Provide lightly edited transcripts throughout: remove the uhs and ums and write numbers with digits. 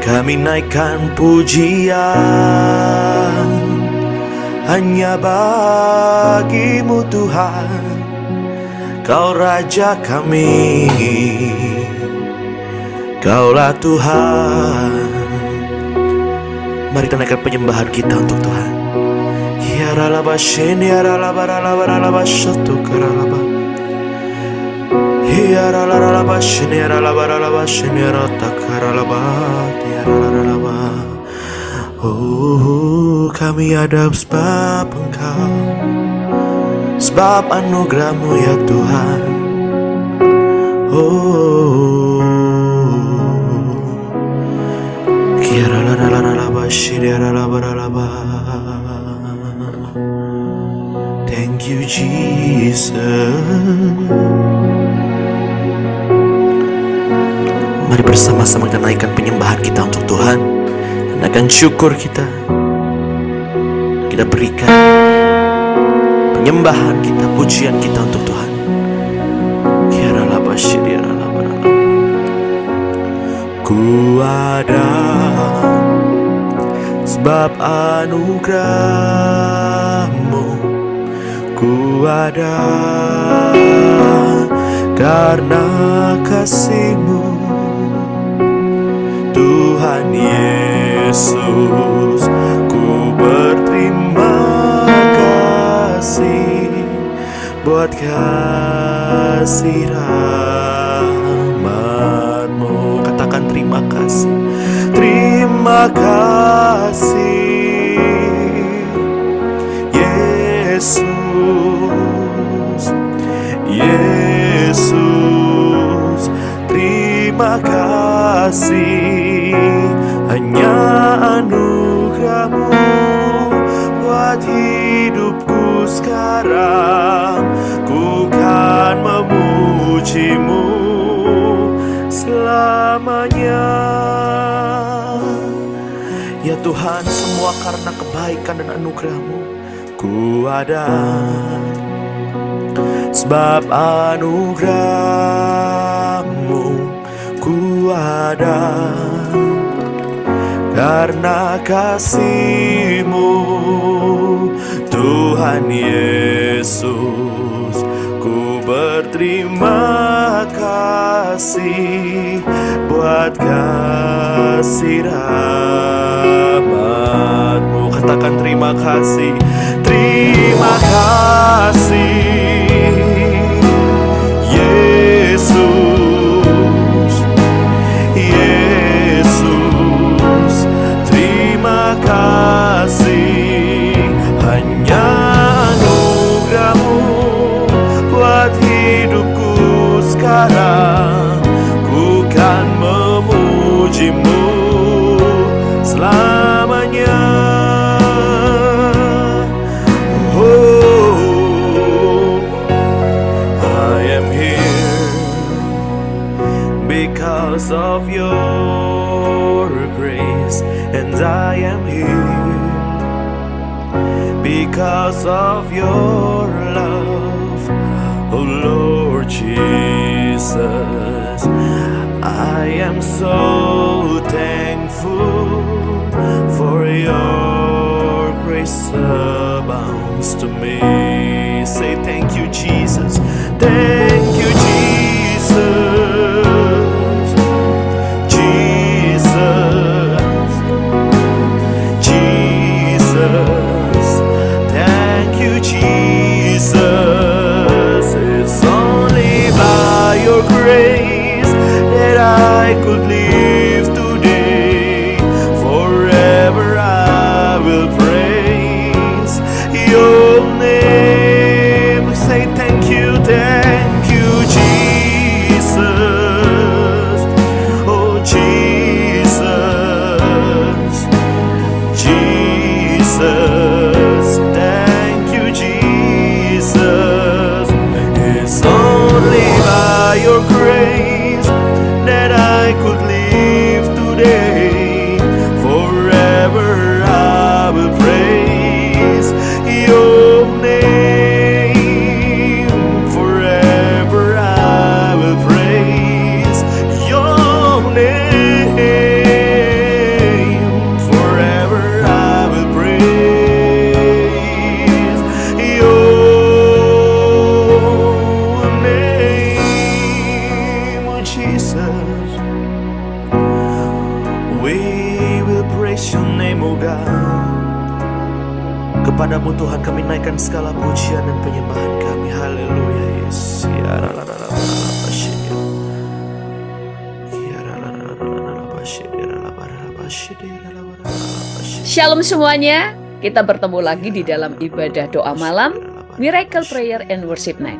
Kami naikkan pujian hanya bagimu Tuhan, Kau Raja kami, Kaulah Tuhan. Mari kita naikkan penyembahan kita untuk Tuhan. Ya ralaba shen ya ralaba ralaba shatu karalaba. Ya ralaba shen ya ralaba shen ya ratakaralaba ya ralaba. Oh, kami ada sebab Engkau, sebab anugerah-Mu ya Tuhan. Oh, thank you Jesus. Mari bersama-sama kita naikkan penyembahan kita untuk Tuhan, dan akan syukur kita berikan penyembahan kita, pujian kita untuk Tuhan. Ku ada sebab anugerah-Mu, ku ada karena kasih-Mu, Tuhan Yesus. Ku berterima kasih buat kasih rahmat-Mu. Katakan terima kasih, terima kasih Yesus, Yesus. Terima kasih, hanya anugerah-Mu buat hidupku sekarang. Ku kan memuji-Mu selamanya. Ya Tuhan, semua karena kebaikan dan anugerah-Mu. Ku ada sebab anugerah-Mu, ku ada karena kasih-Mu, Tuhan Yesus. Ku berterima kasih buat kasih rahmat-Mu. Katakan terima kasih, terima kasih Yesus, Yesus. Terima kasih, hanya anugerah-Mu buat hidupku sekarang. Ku kan memuji-Mu selamanya. Oh, I am here because of your grace, and I am here because of your love. Oh Lord Jesus, I am so thankful for your grace abounds to me. Say thank you Jesus, thank you Jesus, Jesus, Jesus. Thank you Jesus. It's only by your grace that I could live today. Forever I will praise your name. Say thank you Jesus. Oh Jesus, Jesus. Thank you Jesus. It's only by your grace that I could live today. Forever I will praise your name. semoga kepadamu Tuhan kami naikkan segala pujian dan penyembahan kami. Haleluya Yesus. Shalom semuanya, kita bertemu lagi di dalam ibadah doa malam Miracle Prayer and Worship Night.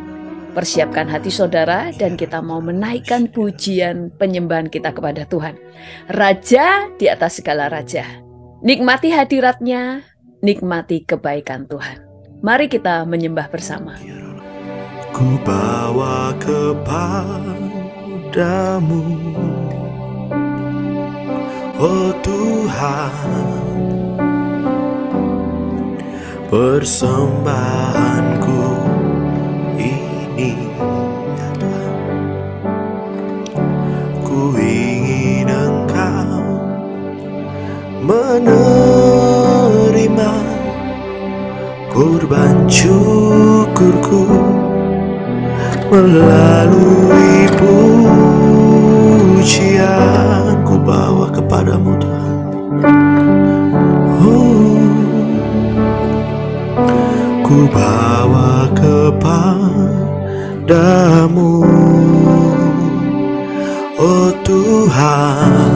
Persiapkan hati saudara dan kita mau menaikkan pujian penyembahan kita kepada Tuhan, Raja di atas segala raja. Nikmati hadiratnya, nikmati kebaikan Tuhan. Mari kita menyembah bersama. Ku bawa kepadamu, oh Tuhan, persembahanku ini, ya Tuhan. Ku ingin Engkau menerima kurban syukurku melalui pujian. Ku bawa kepadamu Tuhan, ku bawa kepadamu, oh Tuhan,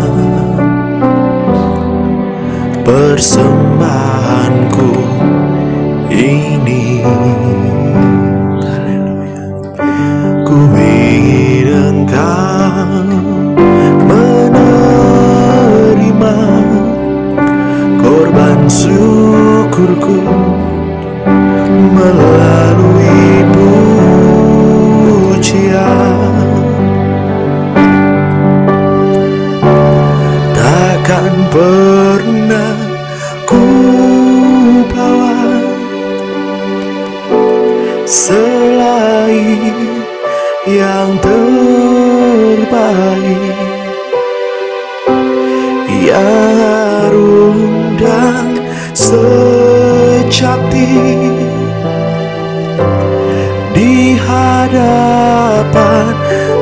persembahanku ini. Haleluya. Ku ingin Engkau menerima korban syukurku melalui pujian. Takkan pernah ku bawa selain yang terbaik, yang harum dan sejati di hadapan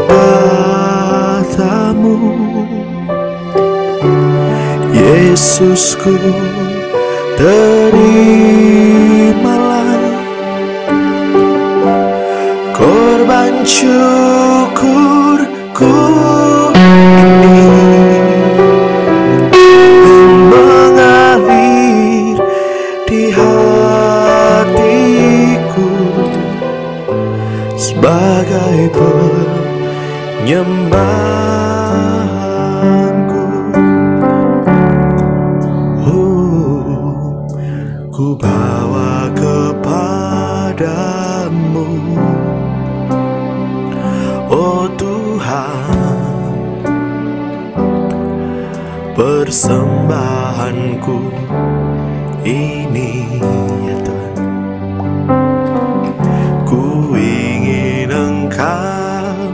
tatamu. Yesusku, terimalah korban syukurku ini yang mengalir di hatiku sebagai penyembahanku. Ku bawa kepadamu, oh Tuhan, persembahanku ini, ya Tuhan. Ku ingin Engkau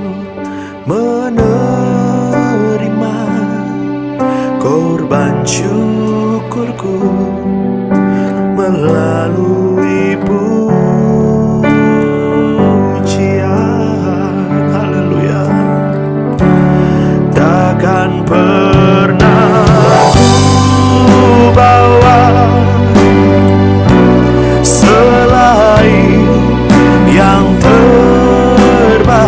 menerima korban syukurku melalui pujian. Haleluya. Takkan pernah ku bawa selain yang terbaik,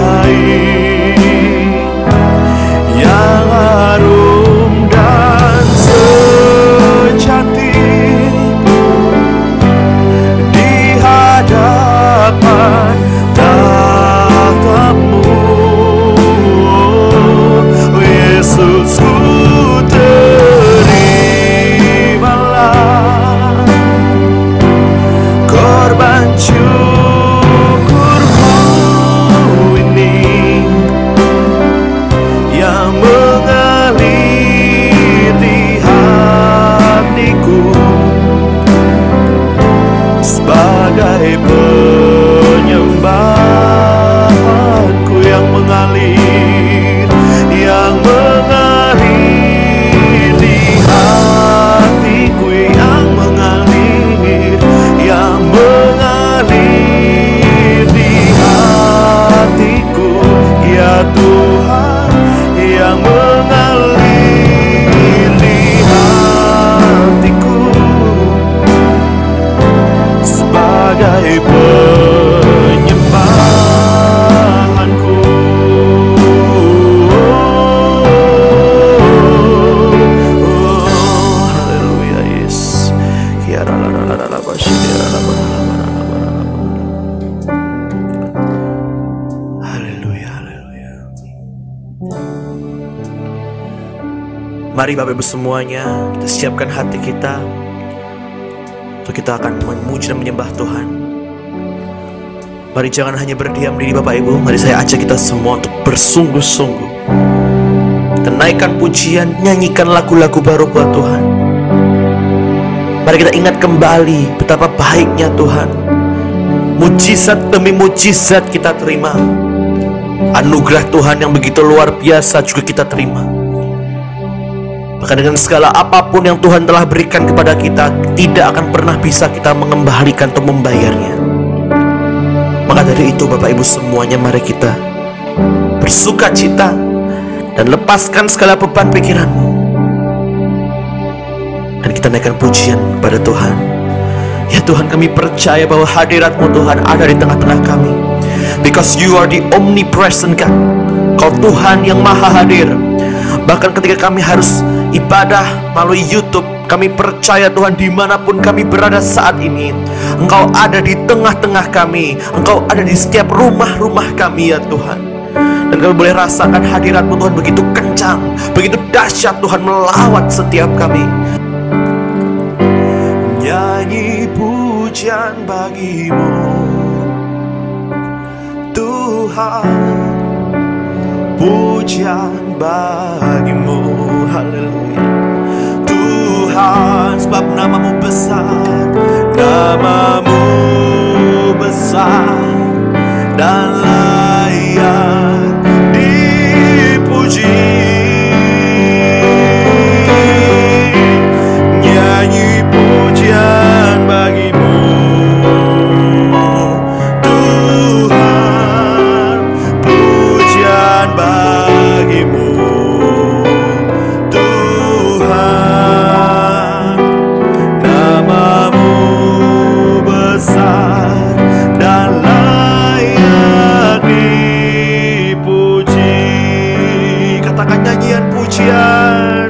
yang harum dan sejati di hadapan tatamu. Yesus, ku terimalah korban syukurku ini yang mengalir di hatiku sebagai penyembahanku yang mengalir di hatiku, yang mengalir di hatiku, ya Tuhan, yang mengalir di hatiku. Mari Bapak Ibu semuanya, kita siapkan hati kita untuk kita akan memuji dan menyembah Tuhan. Mari jangan hanya berdiam diri Bapak Ibu, mari saya ajak kita semua untuk bersungguh-sungguh. Kita naikkan pujian, nyanyikan lagu-lagu baru buat Tuhan. Mari kita ingat kembali betapa baiknya Tuhan. Mujizat demi mujizat kita terima. Anugerah Tuhan yang begitu luar biasa juga kita terima. Bahkan dengan segala apapun yang Tuhan telah berikan kepada kita, tidak akan pernah bisa kita mengembalikan atau membayarnya. Maka dari itu Bapak Ibu semuanya, mari kita bersuka cita dan lepaskan segala beban pikiranmu. Dan kita naikkan pujian kepada Tuhan. Ya Tuhan, kami percaya bahwa hadirat-Mu Tuhan ada di tengah-tengah kami. Because you are the omnipresent God. Kau Tuhan yang maha hadir. Bahkan ketika kami harus ibadah melalui YouTube, kami percaya Tuhan dimanapun kami berada saat ini, Engkau ada di tengah-tengah kami. Engkau ada di setiap rumah-rumah kami ya Tuhan. Dan kami boleh rasakan hadirat-Mu Tuhan begitu kencang, begitu dahsyat Tuhan melawat setiap kami. Nyanyi pujian bagi-Mu Tuhan, pujian bagi-Mu, haleluya. Tuhan, sebab nama-Mu besar, nama-Mu besar dan layak dipuji. Nyanyi pujian bagi-Mu Tuhan, pujian bagi-Mu Tuhan, nama-Mu besar dan layak dipuji. Katakan nyanyian pujian,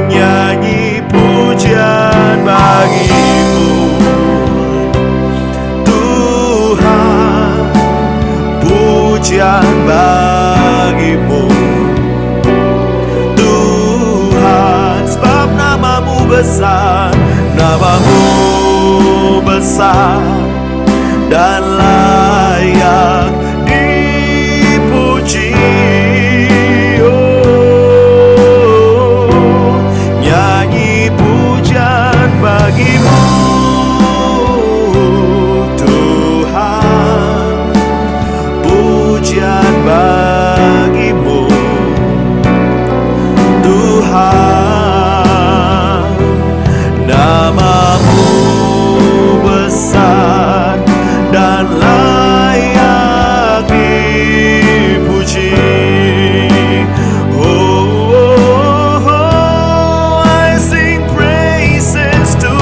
nyanyi pujian bagi-Mu Tuhan, pujian bagi-Mu Tuhan, sebab nama-Mu besar, nama-Mu besar dan layak dipuji. Oh, nyanyi pujian bagi-Mu Tuhan, pujian bagi-Mu Tuhan, nama-Mu besar dan layak dipuji. Oh, I sing praises to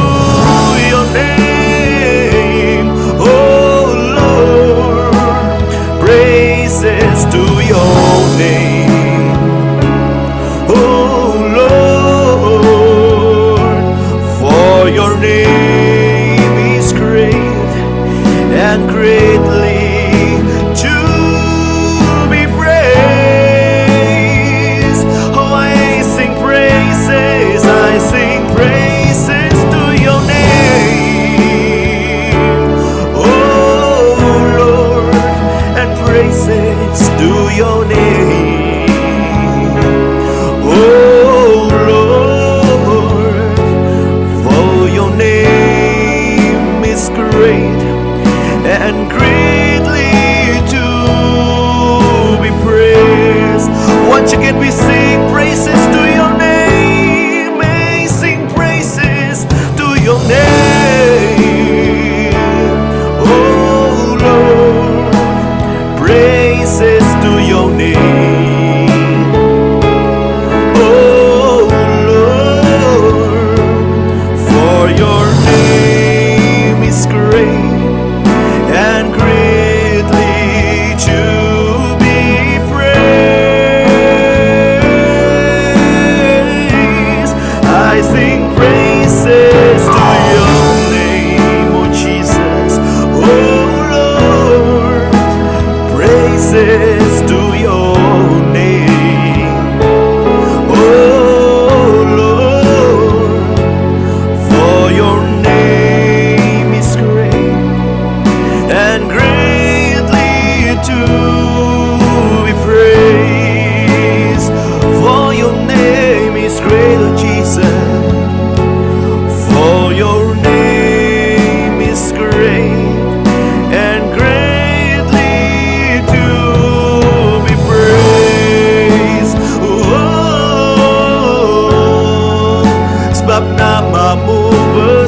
Your name, oh Lord, praises to Your name, oh Lord, for Your name is great and greatly to be praised. Oh, I sing praises to Your name, oh Lord, and praises to Your name, oh Lord, for Your name is great and greatly to be praised. Once again we sing praises to Your name, we sing praises to Your name, oh Lord, praises to Your name, oh Lord, for Your name is great and great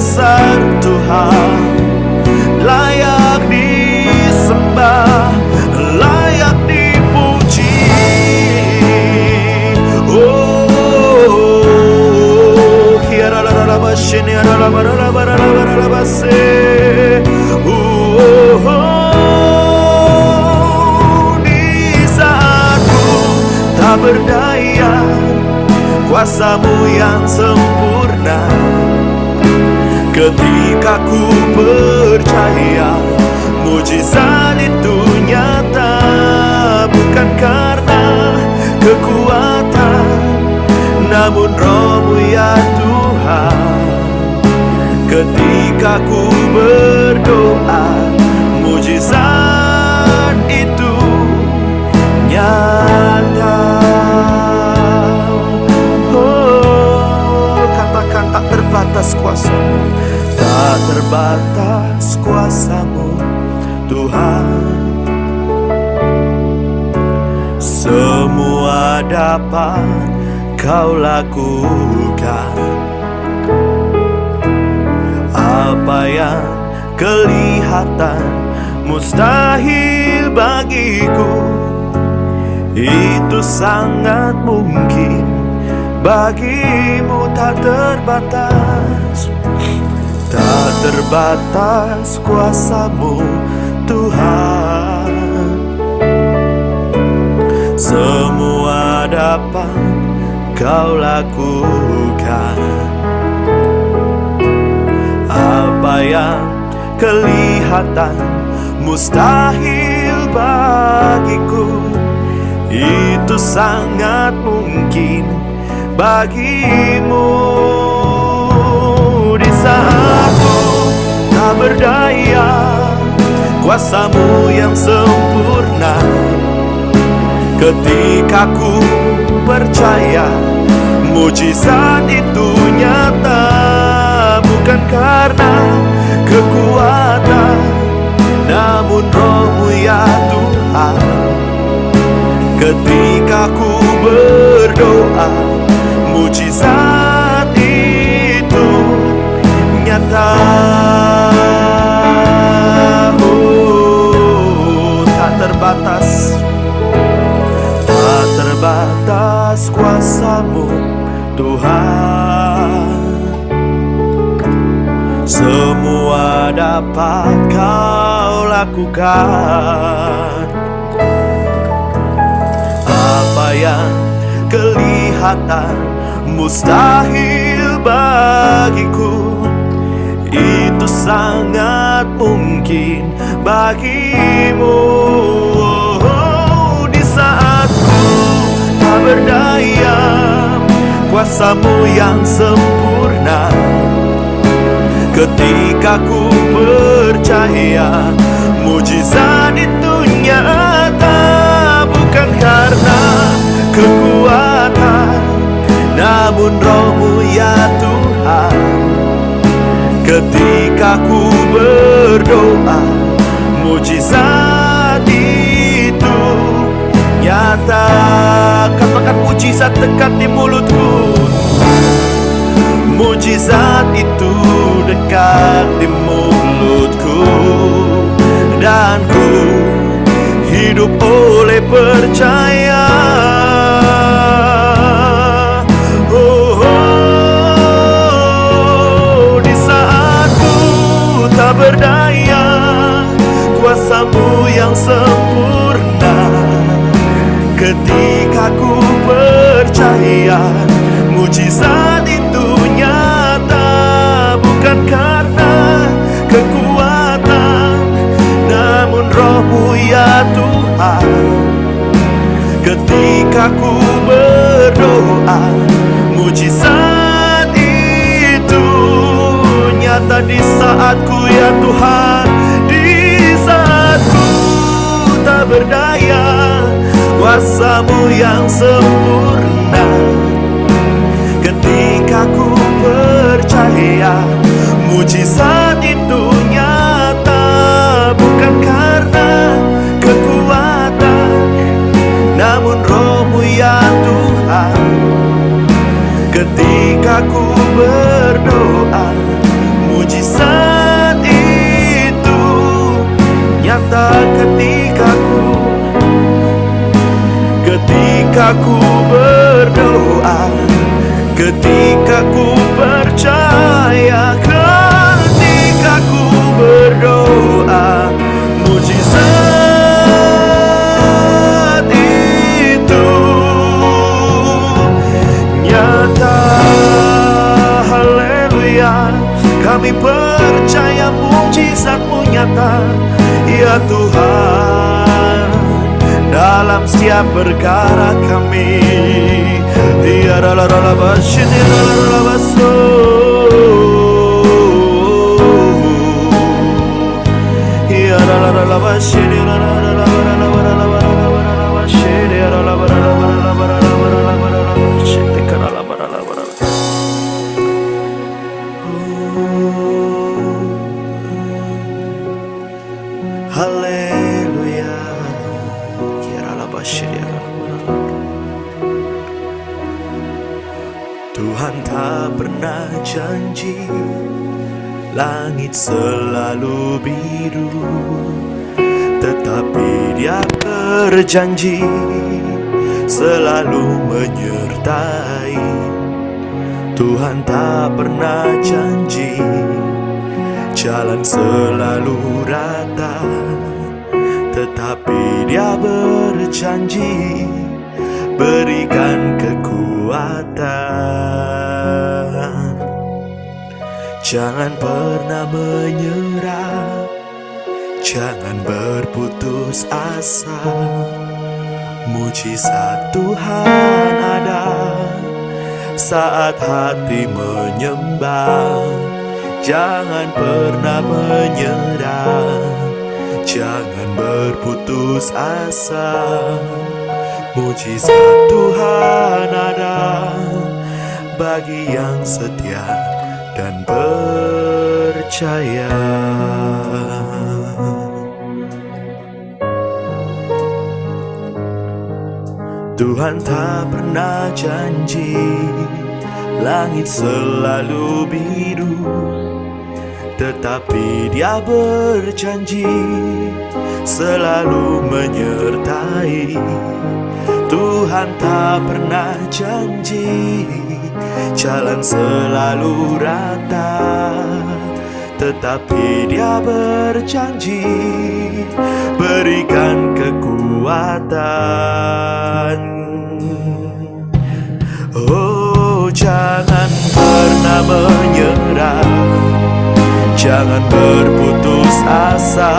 besar Tuhan, layak disembah, layak dipuji. Oh, di saat ku tak berdaya, kuasa-Mu yang sempurna. Ketika ku percaya mujizat itu nyata, bukan karena kekuatan, namun Roh-Mu ya Tuhan. Ketika ku berdoa, mujizat itu nyata. Oh, katakan tak terbatas kuasa-Mu, tak terbatas kuasa-Mu Tuhan. Semua dapat Kau lakukan, apa yang kelihatan mustahil bagiku, itu sangat mungkin bagimu. Tak terbatas, tak terbatas kuasa-Mu Tuhan. Semua dapat Kau lakukan, apa yang kelihatan mustahil bagiku, itu sangat mungkin bagimu. Di saat ku tak berdaya, kuasa-Mu yang sempurna. Ketika ku percaya mujizat itu nyata, bukan karena kekuatan, namun Roh-Mu ya Tuhan. Ketika ku berdoa, mujizat itu nyata. Oh, tak terbatas, tak terbatas kuasa-Mu Tuhan. Semua dapat Kau lakukan, apa yang kelihatan mustahil bagiku, itu sangat mungkin bagimu. Oh, di saat ku tak berdaya, kuasa-Mu yang sempurna. Ketika ku percaya mujizat itu nyata, bukan karena kekuatan, namun Roh-Mu ya Tuhan. Ketika ku berdoa, mujizat itu nyata. Katakan mujizat dekat di mulutku. Mujizat itu dekat di mulutku, dan ku hidup oleh percaya. Oh, oh, di saat ku tak berdaya, kuasa-Mu yang sempurna. Ketika ku percaya mujizat itu nyata, bukan karena kekuatan, namun Roh-Mu ya Tuhan. Ketika ku berdoa, mujizat itu nyata. Di saatku ya Tuhan, di saatku tak berdaya, kuasa-Mu yang sempurna. Ketika ku percaya mujizat itu nyata, bukan karena kekuatan, namun Roh-Mu ya Tuhan. Ketika ku berdoa, ketika ku percaya, ketika ku berdoa, mujizat itu nyata. Haleluya, kami percaya mujizat-Mu nyata, ya Tuhan, dalam setiap perkara kami. Tiada la basini la baso, tiada la basini la basini haleluya. Tuhan tak pernah janji langit selalu biru, tetapi Dia berjanji selalu menyertai. Tuhan tak pernah janji jalan selalu rata, tetapi Dia berjanji berikan kekuatan. Jangan pernah menyerah, jangan berputus asa. Mujizat Tuhan ada saat hati menyembah. Jangan pernah menyerah, jangan berputus asa. Mujizat Tuhan ada bagi yang setia dan percaya. Tuhan tak pernah janji langit selalu biru, tetapi Dia berjanji selalu menyertai. Tuhan tak pernah janji jalan selalu rata, tetapi Dia berjanji berikan kekuatan. Oh, jangan pernah menyerah, jangan berputus asa.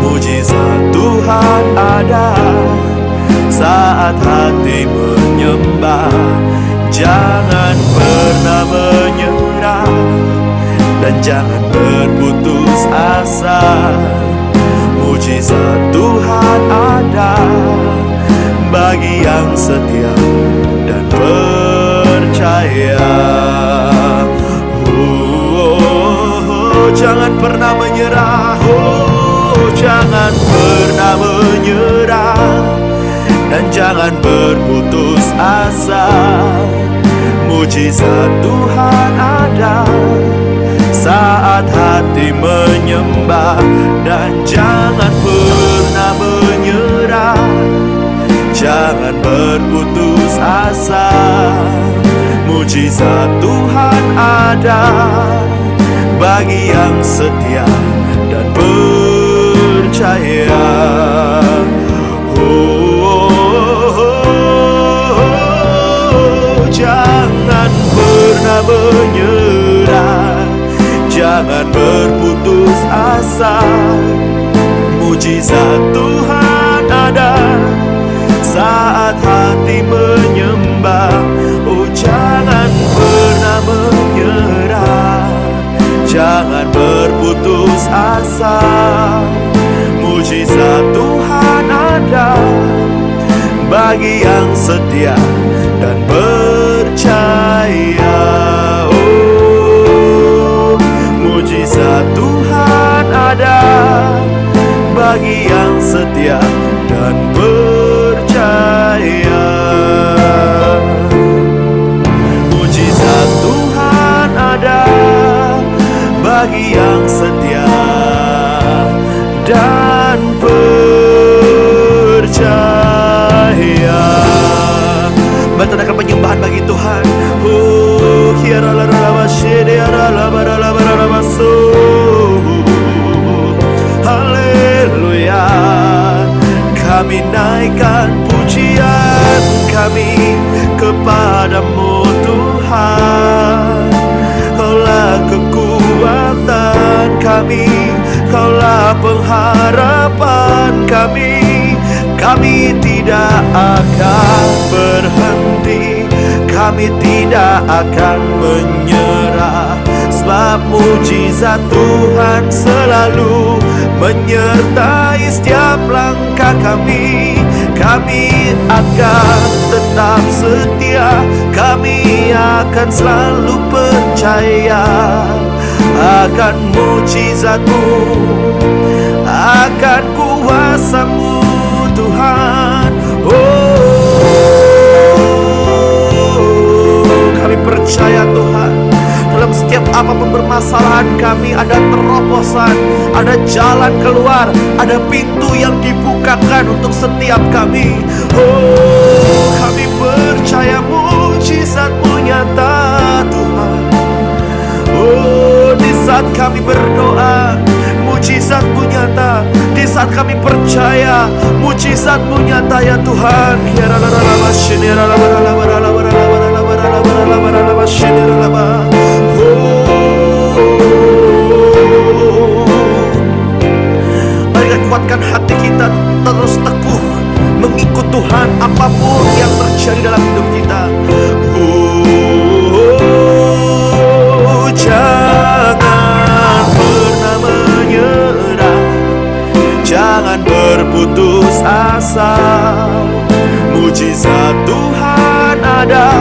Mujizat Tuhan ada saat hati menyembah. Jangan pernah menyerah dan jangan berputus asa. Mujizat Tuhan ada bagi yang setia dan percaya. Jangan pernah menyerah, jangan pernah menyerah dan jangan berputus asa. Mujizat Tuhan ada saat hati menyembah. Dan jangan pernah menyerah, jangan berputus asa. Mujizat Tuhan ada bagi yang setia dan percaya. Jangan pernah menyerah, jangan berputus asa. Mujizat Tuhan ada saat hati menyembah. Oh, jangan pernah menyerah, jangan berputus asa. Mujizat Tuhan ada bagi yang setia dan percaya. Oh, mujizat Tuhan ada bagi yang setia dan percaya. Mujizat Tuhan ada bagi yang setia dan percaya. Mari tandangkan penyembahan bagi Tuhan. Haleluya. Kami naikkan pujian kami kepadamu Tuhan. Kaulah kekuatan kami, Kaulah pengharapan kami. Kami tidak akan berhenti, kami tidak akan menyerah, sebab mujizat Tuhan selalu menyertai setiap langkah kami. Kami akan tetap setia, kami akan selalu percaya akan mujizat-Mu, akan kuasa-Mu Tuhan. Kami percaya Tuhan, dalam setiap apapun permasalahan kami ada terobosan, ada jalan keluar, ada pintu yang dibukakan untuk setiap kami. Kami percaya mujizat-Mu nyata Tuhan. Di saat kami berdoa, mujizat-Mu nyata. Di saat kami percaya, mujizat-Mu nyata ya Tuhan. Mari kuatkan hati kita terus teguh mengikut Tuhan apapun yang terjadi dalam hidup kita. Jangan pernah menyerah, jangan berputus asa. Mujizat Tuhan ada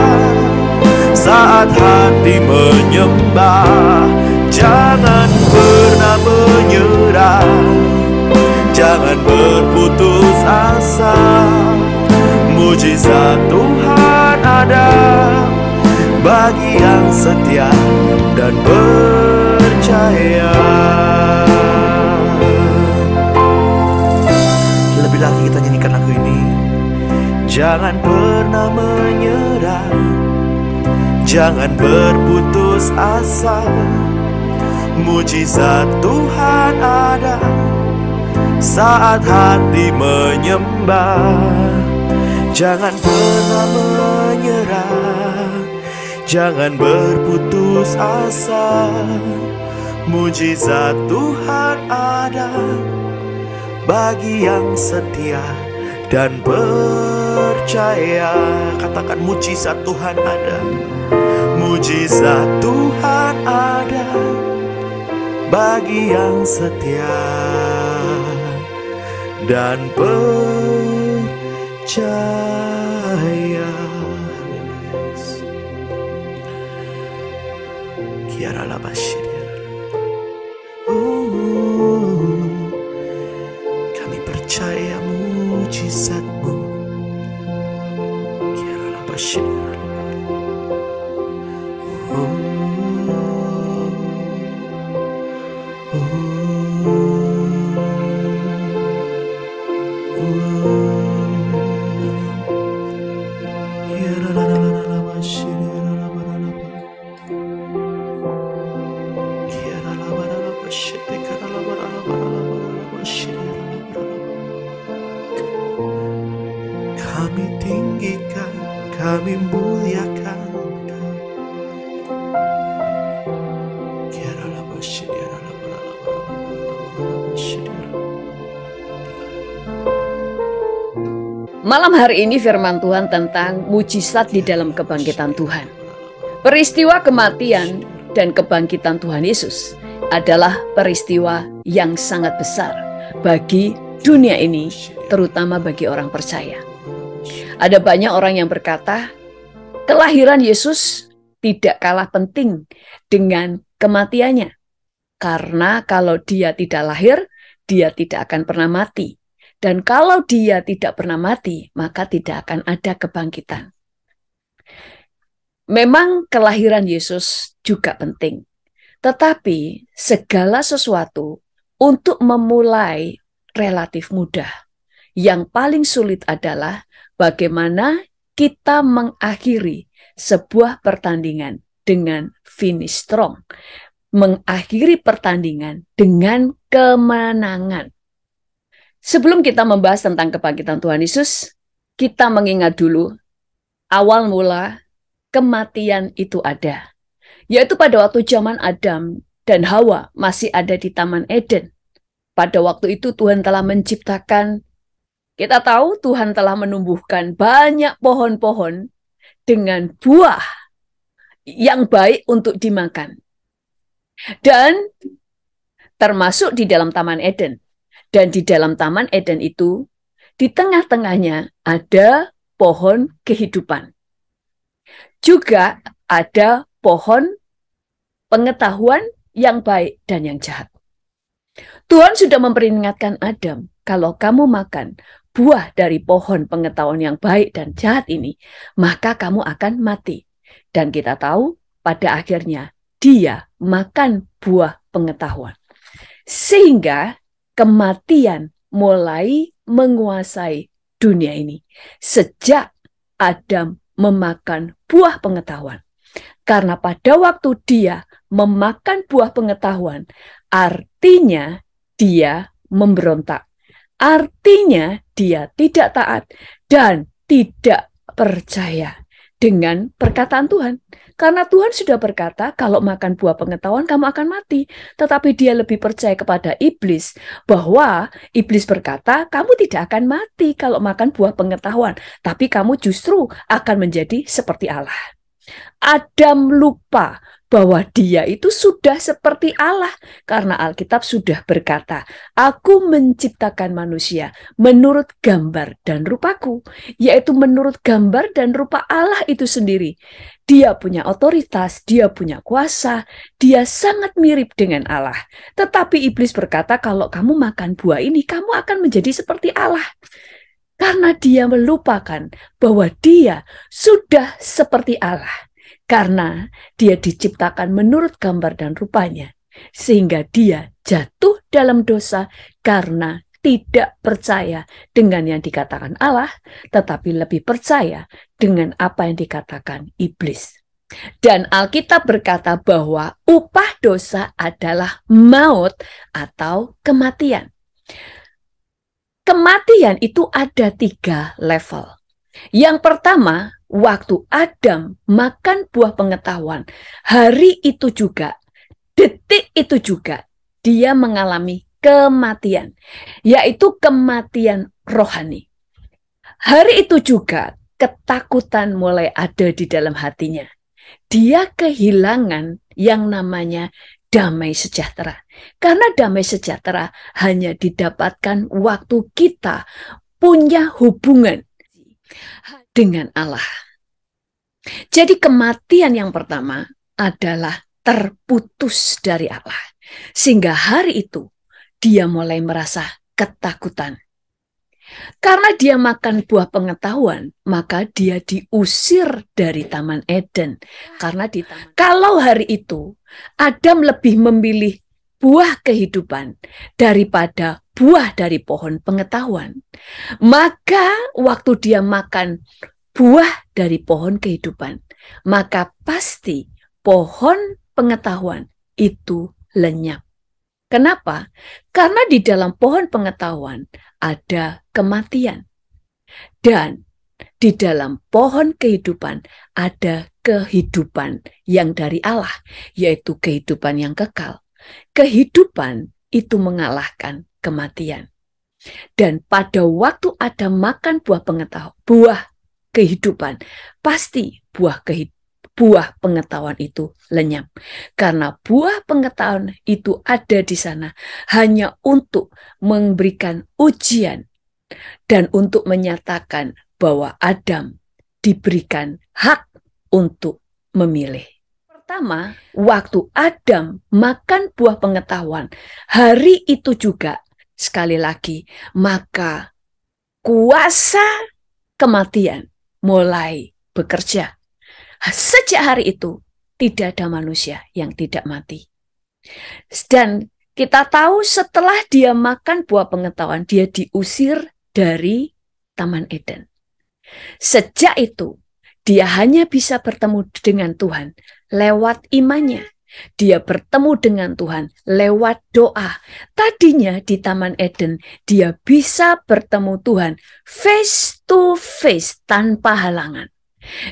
saat hati menyembah. Jangan pernah menyerah, jangan berputus asa. Mujizat Tuhan ada bagi yang setia dan percaya. Lebih lagi kita nyanyikan lagu ini. Jangan pernah menyerah, jangan berputus asa. Mujizat Tuhan ada saat hati menyembah. Jangan pernah menyerah, jangan berputus asa. Mujizat Tuhan ada bagi yang setia dan percaya. Katakan mujizat Tuhan ada. Mujizat Tuhan ada bagi yang setia dan percaya. Kiara labashir. Kami percaya mujizat-Mu. Kiara labashir. Kami tinggikan, kami muliakan Kau. Malam hari ini firman Tuhan tentang mujizat di dalam kebangkitan Tuhan. Peristiwa kematian dan kebangkitan Tuhan Yesus adalah peristiwa yang sangat besar bagi dunia ini, terutama bagi orang percaya. Ada banyak orang yang berkata, kelahiran Yesus tidak kalah penting dengan kematiannya. Karena kalau dia tidak lahir, dia tidak akan pernah mati. Dan kalau dia tidak pernah mati, maka tidak akan ada kebangkitan. Memang kelahiran Yesus juga penting. Tetapi segala sesuatu untuk memulai relatif mudah. Yang paling sulit adalah bagaimana kita mengakhiri sebuah pertandingan dengan finish strong, mengakhiri pertandingan dengan kemenangan. Sebelum kita membahas tentang kebangkitan Tuhan Yesus, kita mengingat dulu awal mula kematian itu ada, yaitu pada waktu zaman Adam dan Hawa masih ada di Taman Eden. Pada waktu itu Tuhan telah menciptakan, kita tahu Tuhan telah menumbuhkan banyak pohon-pohon dengan buah yang baik untuk dimakan. Dan termasuk di dalam Taman Eden. Dan di dalam Taman Eden itu, di tengah-tengahnya ada pohon kehidupan. Juga ada pohon pengetahuan yang baik dan yang jahat. Tuhan sudah memperingatkan Adam, kalau kamu makan buah dari pohon pengetahuan yang baik dan jahat ini, maka kamu akan mati. Dan kita tahu pada akhirnya dia makan buah pengetahuan. Sehingga kematian mulai menguasai dunia ini sejak Adam memakan buah pengetahuan. Karena pada waktu dia memakan buah pengetahuan, artinya dia memberontak. Artinya dia tidak taat dan tidak percaya dengan perkataan Tuhan. Karena Tuhan sudah berkata, kalau makan buah pengetahuan kamu akan mati. Tetapi dia lebih percaya kepada iblis, bahwa iblis berkata, kamu tidak akan mati kalau makan buah pengetahuan, tapi kamu justru akan menjadi seperti Allah. Adam lupa bahwa dia itu sudah seperti Allah, karena Alkitab sudah berkata, aku menciptakan manusia menurut gambar dan rupaku, yaitu menurut gambar dan rupa Allah itu sendiri. Dia punya otoritas, dia punya kuasa, dia sangat mirip dengan Allah. Tetapi iblis berkata, kalau kamu makan buah ini, kamu akan menjadi seperti Allah. Karena dia melupakan bahwa dia sudah seperti Allah. Karena dia diciptakan menurut gambar dan rupanya. Sehingga dia jatuh dalam dosa karena tidak percaya dengan yang dikatakan Allah, tetapi lebih percaya dengan apa yang dikatakan iblis. Dan Alkitab berkata bahwa upah dosa adalah maut atau kematian. Kematian itu ada 3 level. Yang pertama, waktu Adam makan buah pengetahuan, hari itu juga, detik itu juga, dia mengalami kematian, yaitu kematian rohani. Hari itu juga, ketakutan mulai ada di dalam hatinya. Dia kehilangan yang namanya damai sejahtera. Karena damai sejahtera hanya didapatkan waktu kita punya hubungan dengan Allah. Jadi kematian yang pertama adalah terputus dari Allah. Sehingga hari itu dia mulai merasa ketakutan. Karena dia makan buah pengetahuan, maka dia diusir dari Taman Eden. Kalau hari itu Adam lebih memilih buah kehidupan daripada buah dari pohon pengetahuan, maka waktu dia makan buah dari pohon kehidupan, maka pasti pohon pengetahuan itu lenyap. Kenapa? Karena di dalam pohon pengetahuan ada kematian. Dan di dalam pohon kehidupan ada kehidupan yang dari Allah, yaitu kehidupan yang kekal. Kehidupan itu mengalahkan kematian. Dan pada waktu ada makan buah pengetahuan, buah kehidupan, pasti buah pengetahuan itu lenyap. Karena buah pengetahuan itu ada di sana hanya untuk memberikan ujian dan untuk menyatakan bahwa Adam diberikan hak untuk memilih. Pertama, waktu Adam makan buah pengetahuan, hari itu juga, sekali lagi, maka kuasa kematian mulai bekerja. Sejak hari itu, tidak ada manusia yang tidak mati. Dan kita tahu setelah dia makan buah pengetahuan, dia diusir dari Taman Eden. Sejak itu, dia hanya bisa bertemu dengan Tuhan lewat imannya. Dia bertemu dengan Tuhan lewat doa. Tadinya di Taman Eden, dia bisa bertemu Tuhan face to face tanpa halangan.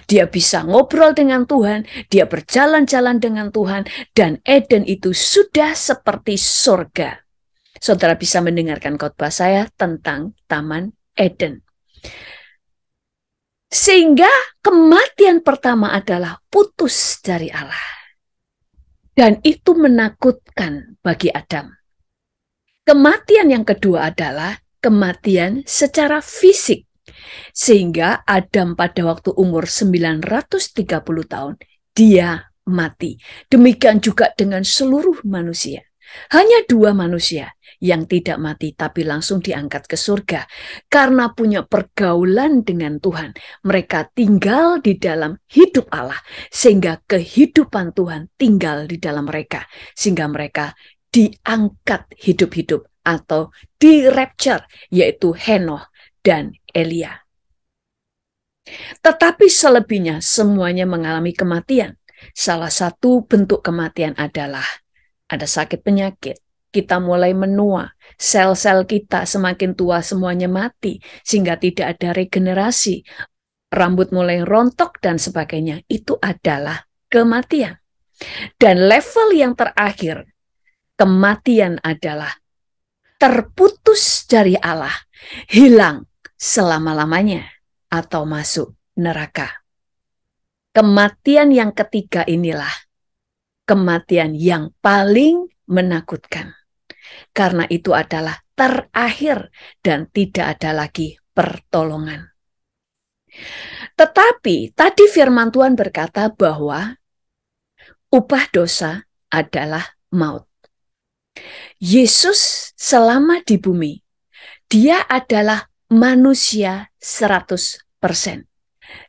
Dia bisa ngobrol dengan Tuhan, dia berjalan-jalan dengan Tuhan, dan Eden itu sudah seperti surga. Saudara bisa mendengarkan khotbah saya tentang Taman Eden. Sehingga kematian pertama adalah putus dari Allah. Dan itu menakutkan bagi Adam. Kematian yang kedua adalah kematian secara fisik. Sehingga Adam pada waktu umur 930 tahun, dia mati. Demikian juga dengan seluruh manusia. Hanya 2 manusia yang tidak mati tapi langsung diangkat ke surga karena punya pergaulan dengan Tuhan. Mereka tinggal di dalam hidup Allah sehingga kehidupan Tuhan tinggal di dalam mereka sehingga mereka diangkat hidup-hidup atau di rapture, yaitu Henoh dan Elia. Tetapi selebihnya semuanya mengalami kematian. Salah satu bentuk kematian adalah ada sakit penyakit, kita mulai menua, sel-sel kita semakin tua semuanya mati, sehingga tidak ada regenerasi, rambut mulai rontok dan sebagainya. Itu adalah kematian. Dan level yang terakhir, kematian adalah terputus dari Allah, hilang selama-lamanya, atau masuk neraka. Kematian yang ketiga inilah kematian yang paling menakutkan. Karena itu adalah terakhir dan tidak ada lagi pertolongan. Tetapi tadi firman Tuhan berkata bahwa upah dosa adalah maut. Yesus selama di bumi, dia adalah manusia 100%.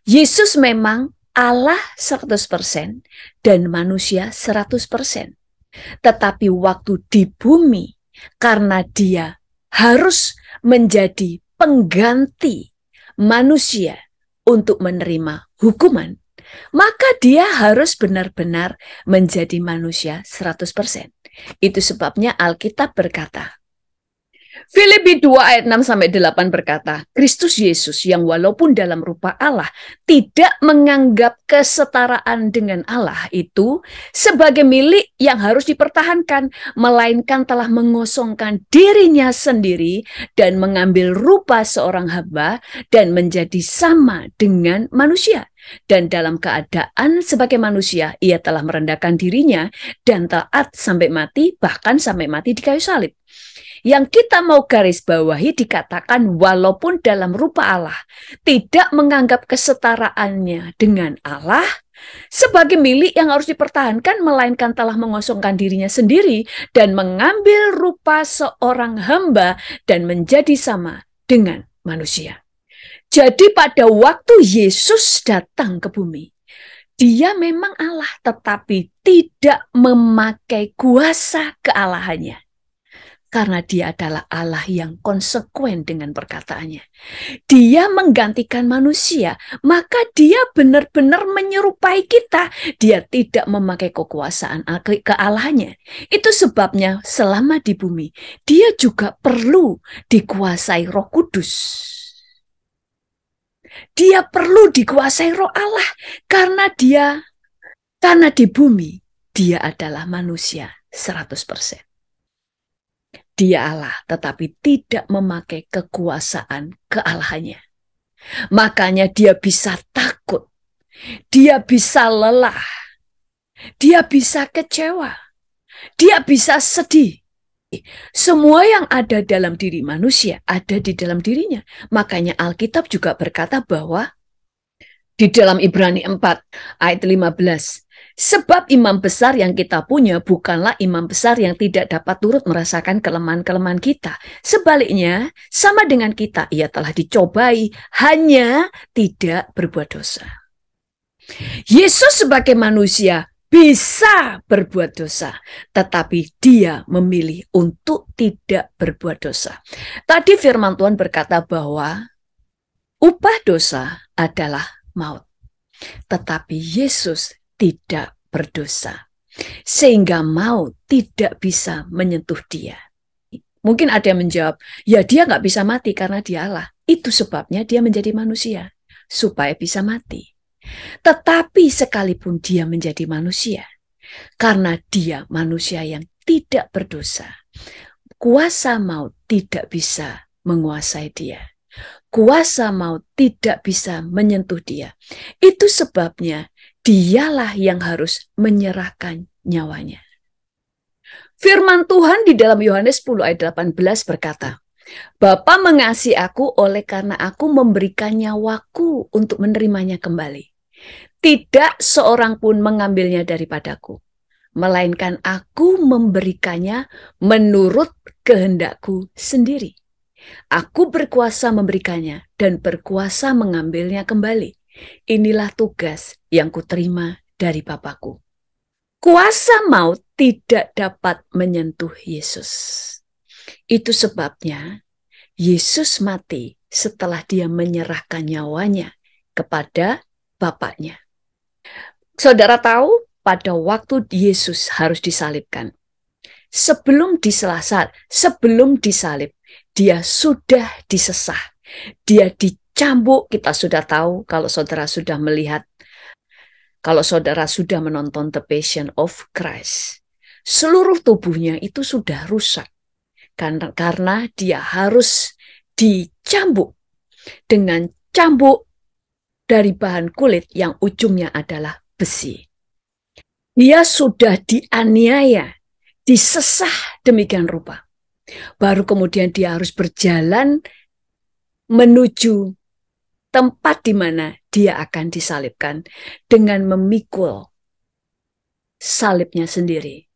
Yesus memang Allah 100% dan manusia 100%. Tetapi waktu di bumi, karena dia harus menjadi pengganti manusia untuk menerima hukuman, maka dia harus benar-benar menjadi manusia 100%. Itu sebabnya Alkitab berkata, Filipi 2 ayat 6-8 berkata, Kristus Yesus yang walaupun dalam rupa Allah tidak menganggap kesetaraan dengan Allah itu sebagai milik yang harus dipertahankan, melainkan telah mengosongkan dirinya sendiri dan mengambil rupa seorang hamba dan menjadi sama dengan manusia. Dan dalam keadaan sebagai manusia, ia telah merendahkan dirinya dan taat sampai mati, bahkan sampai mati di kayu salib. Yang kita mau garis bawahi dikatakan walaupun dalam rupa Allah tidak menganggap kesetaraannya dengan Allah sebagai milik yang harus dipertahankan, melainkan telah mengosongkan dirinya sendiri dan mengambil rupa seorang hamba dan menjadi sama dengan manusia. Jadi pada waktu Yesus datang ke bumi, dia memang Allah tetapi tidak memakai kuasa kealahannya. Karena dia adalah Allah yang konsekuen dengan perkataannya. Dia menggantikan manusia, maka dia benar-benar menyerupai kita. Dia tidak memakai kekuasaan kealahannya. Itu sebabnya selama di bumi, dia juga perlu dikuasai Roh Kudus. Dia perlu dikuasai Roh Allah karena di bumi dia adalah manusia 100%. Dia Allah, tetapi tidak memakai kekuasaan kealahannya. Makanya dia bisa takut, dia bisa lelah, dia bisa kecewa, dia bisa sedih. Semua yang ada dalam diri manusia ada di dalam dirinya. Makanya Alkitab juga berkata bahwa di dalam Ibrani 4 ayat 15, sebab imam besar yang kita punya bukanlah imam besar yang tidak dapat turut merasakan kelemahan-kelemahan kita. Sebaliknya, sama dengan kita, ia telah dicobai, hanya tidak berbuat dosa. Yesus sebagai manusia bisa berbuat dosa, tetapi dia memilih untuk tidak berbuat dosa. Tadi firman Tuhan berkata bahwa upah dosa adalah maut. Tetapi Yesus tidak berdosa, sehingga maut tidak bisa menyentuh dia. Mungkin ada yang menjawab, ya dia nggak bisa mati karena dia Allah. Itu sebabnya dia menjadi manusia, supaya bisa mati. Tetapi sekalipun dia menjadi manusia, karena dia manusia yang tidak berdosa, kuasa maut tidak bisa menguasai dia. Kuasa maut tidak bisa menyentuh dia. Itu sebabnya dialah yang harus menyerahkan nyawanya. Firman Tuhan di dalam Yohanes 10 ayat 18 berkata, Bapa mengasihi aku oleh karena aku memberikan nyawaku untuk menerimanya kembali. Tidak seorang pun mengambilnya daripadaku, melainkan aku memberikannya menurut kehendakku sendiri. Aku berkuasa memberikannya dan berkuasa mengambilnya kembali. Inilah tugas yang kuterima dari Bapakku. Kuasa maut tidak dapat menyentuh Yesus. Itu sebabnya Yesus mati setelah dia menyerahkan nyawanya kepada Bapaknya. Saudara tahu pada waktu Yesus harus disalibkan, sebelum disalib, dia sudah disesah, dia dicambuk. Kita sudah tahu kalau saudara sudah melihat, kalau saudara sudah menonton The Passion of Christ, seluruh tubuhnya itu sudah rusak karena dia harus dicambuk dengan cambuk dari bahan kulit yang ujungnya adalah besi. Dia sudah dianiaya, disesah demikian rupa. Baru kemudian dia harus berjalan menuju tempat di mana dia akan disalibkan dengan memikul salibnya sendiri.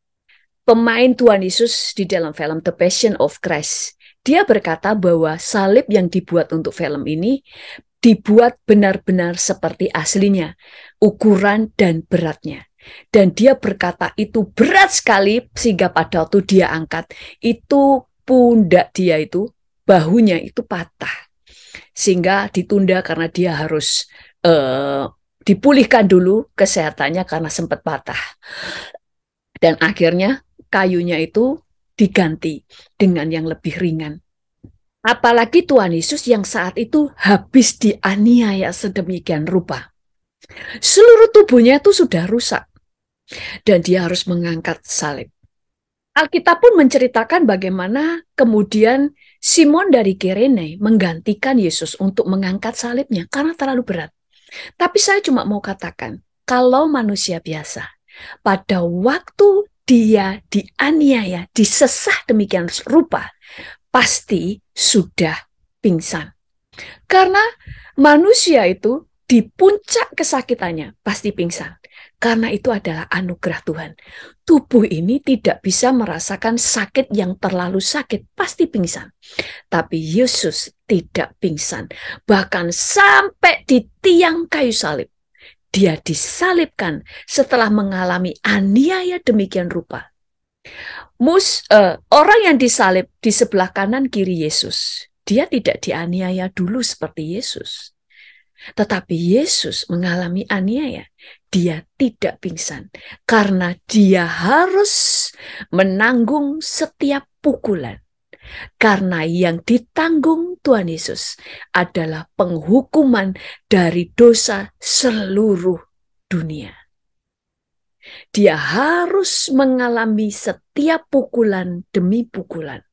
Pemain Tuhan Yesus di dalam film The Passion of Christ, dia berkata bahwa salib yang dibuat untuk film ini dibuat benar-benar seperti aslinya, ukuran dan beratnya. Dan dia berkata itu berat sekali sehingga pada waktu dia angkat, itu pundak dia itu, bahunya itu patah. Sehingga ditunda karena dia harus dipulihkan dulu kesehatannya karena sempat patah. Dan akhirnya kayunya itu diganti dengan yang lebih ringan. Apalagi Tuhan Yesus yang saat itu habis dianiaya sedemikian rupa. Seluruh tubuhnya itu sudah rusak. Dan dia harus mengangkat salib. Alkitab pun menceritakan bagaimana kemudian Simon dari Kirene menggantikan Yesus untuk mengangkat salibnya karena terlalu berat. Tapi saya cuma mau katakan, kalau manusia biasa, pada waktu dia dianiaya, disesah demikian rupa, pasti sudah pingsan. Karena manusia itu di puncak kesakitannya pasti pingsan. Karena itu adalah anugerah Tuhan. Tubuh ini tidak bisa merasakan sakit yang terlalu sakit, pasti pingsan. Tapi Yesus tidak pingsan. Bahkan sampai di tiang kayu salib, dia disalibkan setelah mengalami aniaya demikian rupa. Orang yang disalib di sebelah kanan kiri Yesus, dia tidak dianiaya dulu seperti Yesus. Tetapi Yesus mengalami aniaya. Dia tidak pingsan karena dia harus menanggung setiap pukulan. Karena yang ditanggung Tuhan Yesus adalah penghukuman dari dosa seluruh dunia. Dia harus mengalami setiap pukulan demi pukulan,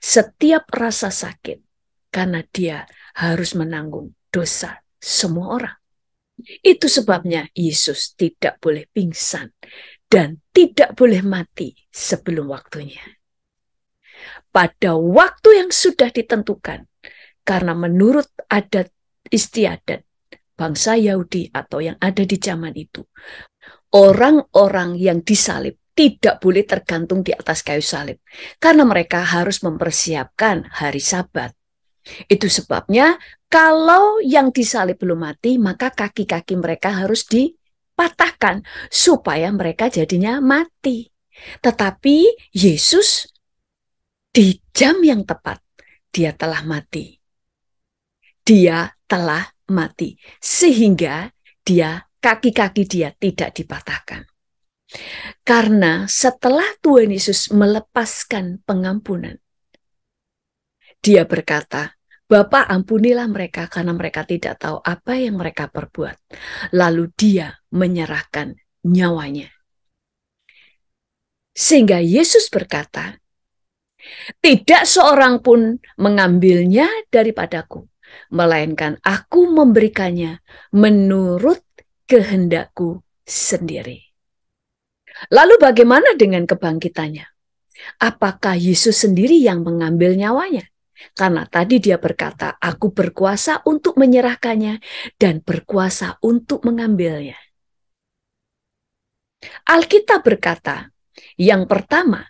setiap rasa sakit, karena dia harus menanggung dosa semua orang. Itu sebabnya Yesus tidak boleh pingsan dan tidak boleh mati sebelum waktunya. Pada waktu yang sudah ditentukan, karena menurut adat istiadat bangsa Yahudi atau yang ada di zaman itu, orang-orang yang disalib tidak boleh tergantung di atas kayu salib, karena mereka harus mempersiapkan hari Sabat. Itu sebabnya kalau yang disalib belum mati, maka kaki-kaki mereka harus dipatahkan supaya mereka jadinya mati. Tetapi Yesus di jam yang tepat, dia telah mati. Dia telah mati sehingga kaki-kaki dia tidak dipatahkan. Karena setelah Tuhan Yesus melepaskan pengampunan, dia berkata, Bapa, ampunilah mereka karena mereka tidak tahu apa yang mereka perbuat. Lalu dia menyerahkan nyawanya. Sehingga Yesus berkata, tidak seorang pun mengambilnya daripadaku, melainkan aku memberikannya menurut kehendakku sendiri. Lalu bagaimana dengan kebangkitannya? Apakah Yesus sendiri yang mengambil nyawanya? Karena tadi dia berkata, aku berkuasa untuk menyerahkannya dan berkuasa untuk mengambilnya. Alkitab berkata, yang pertama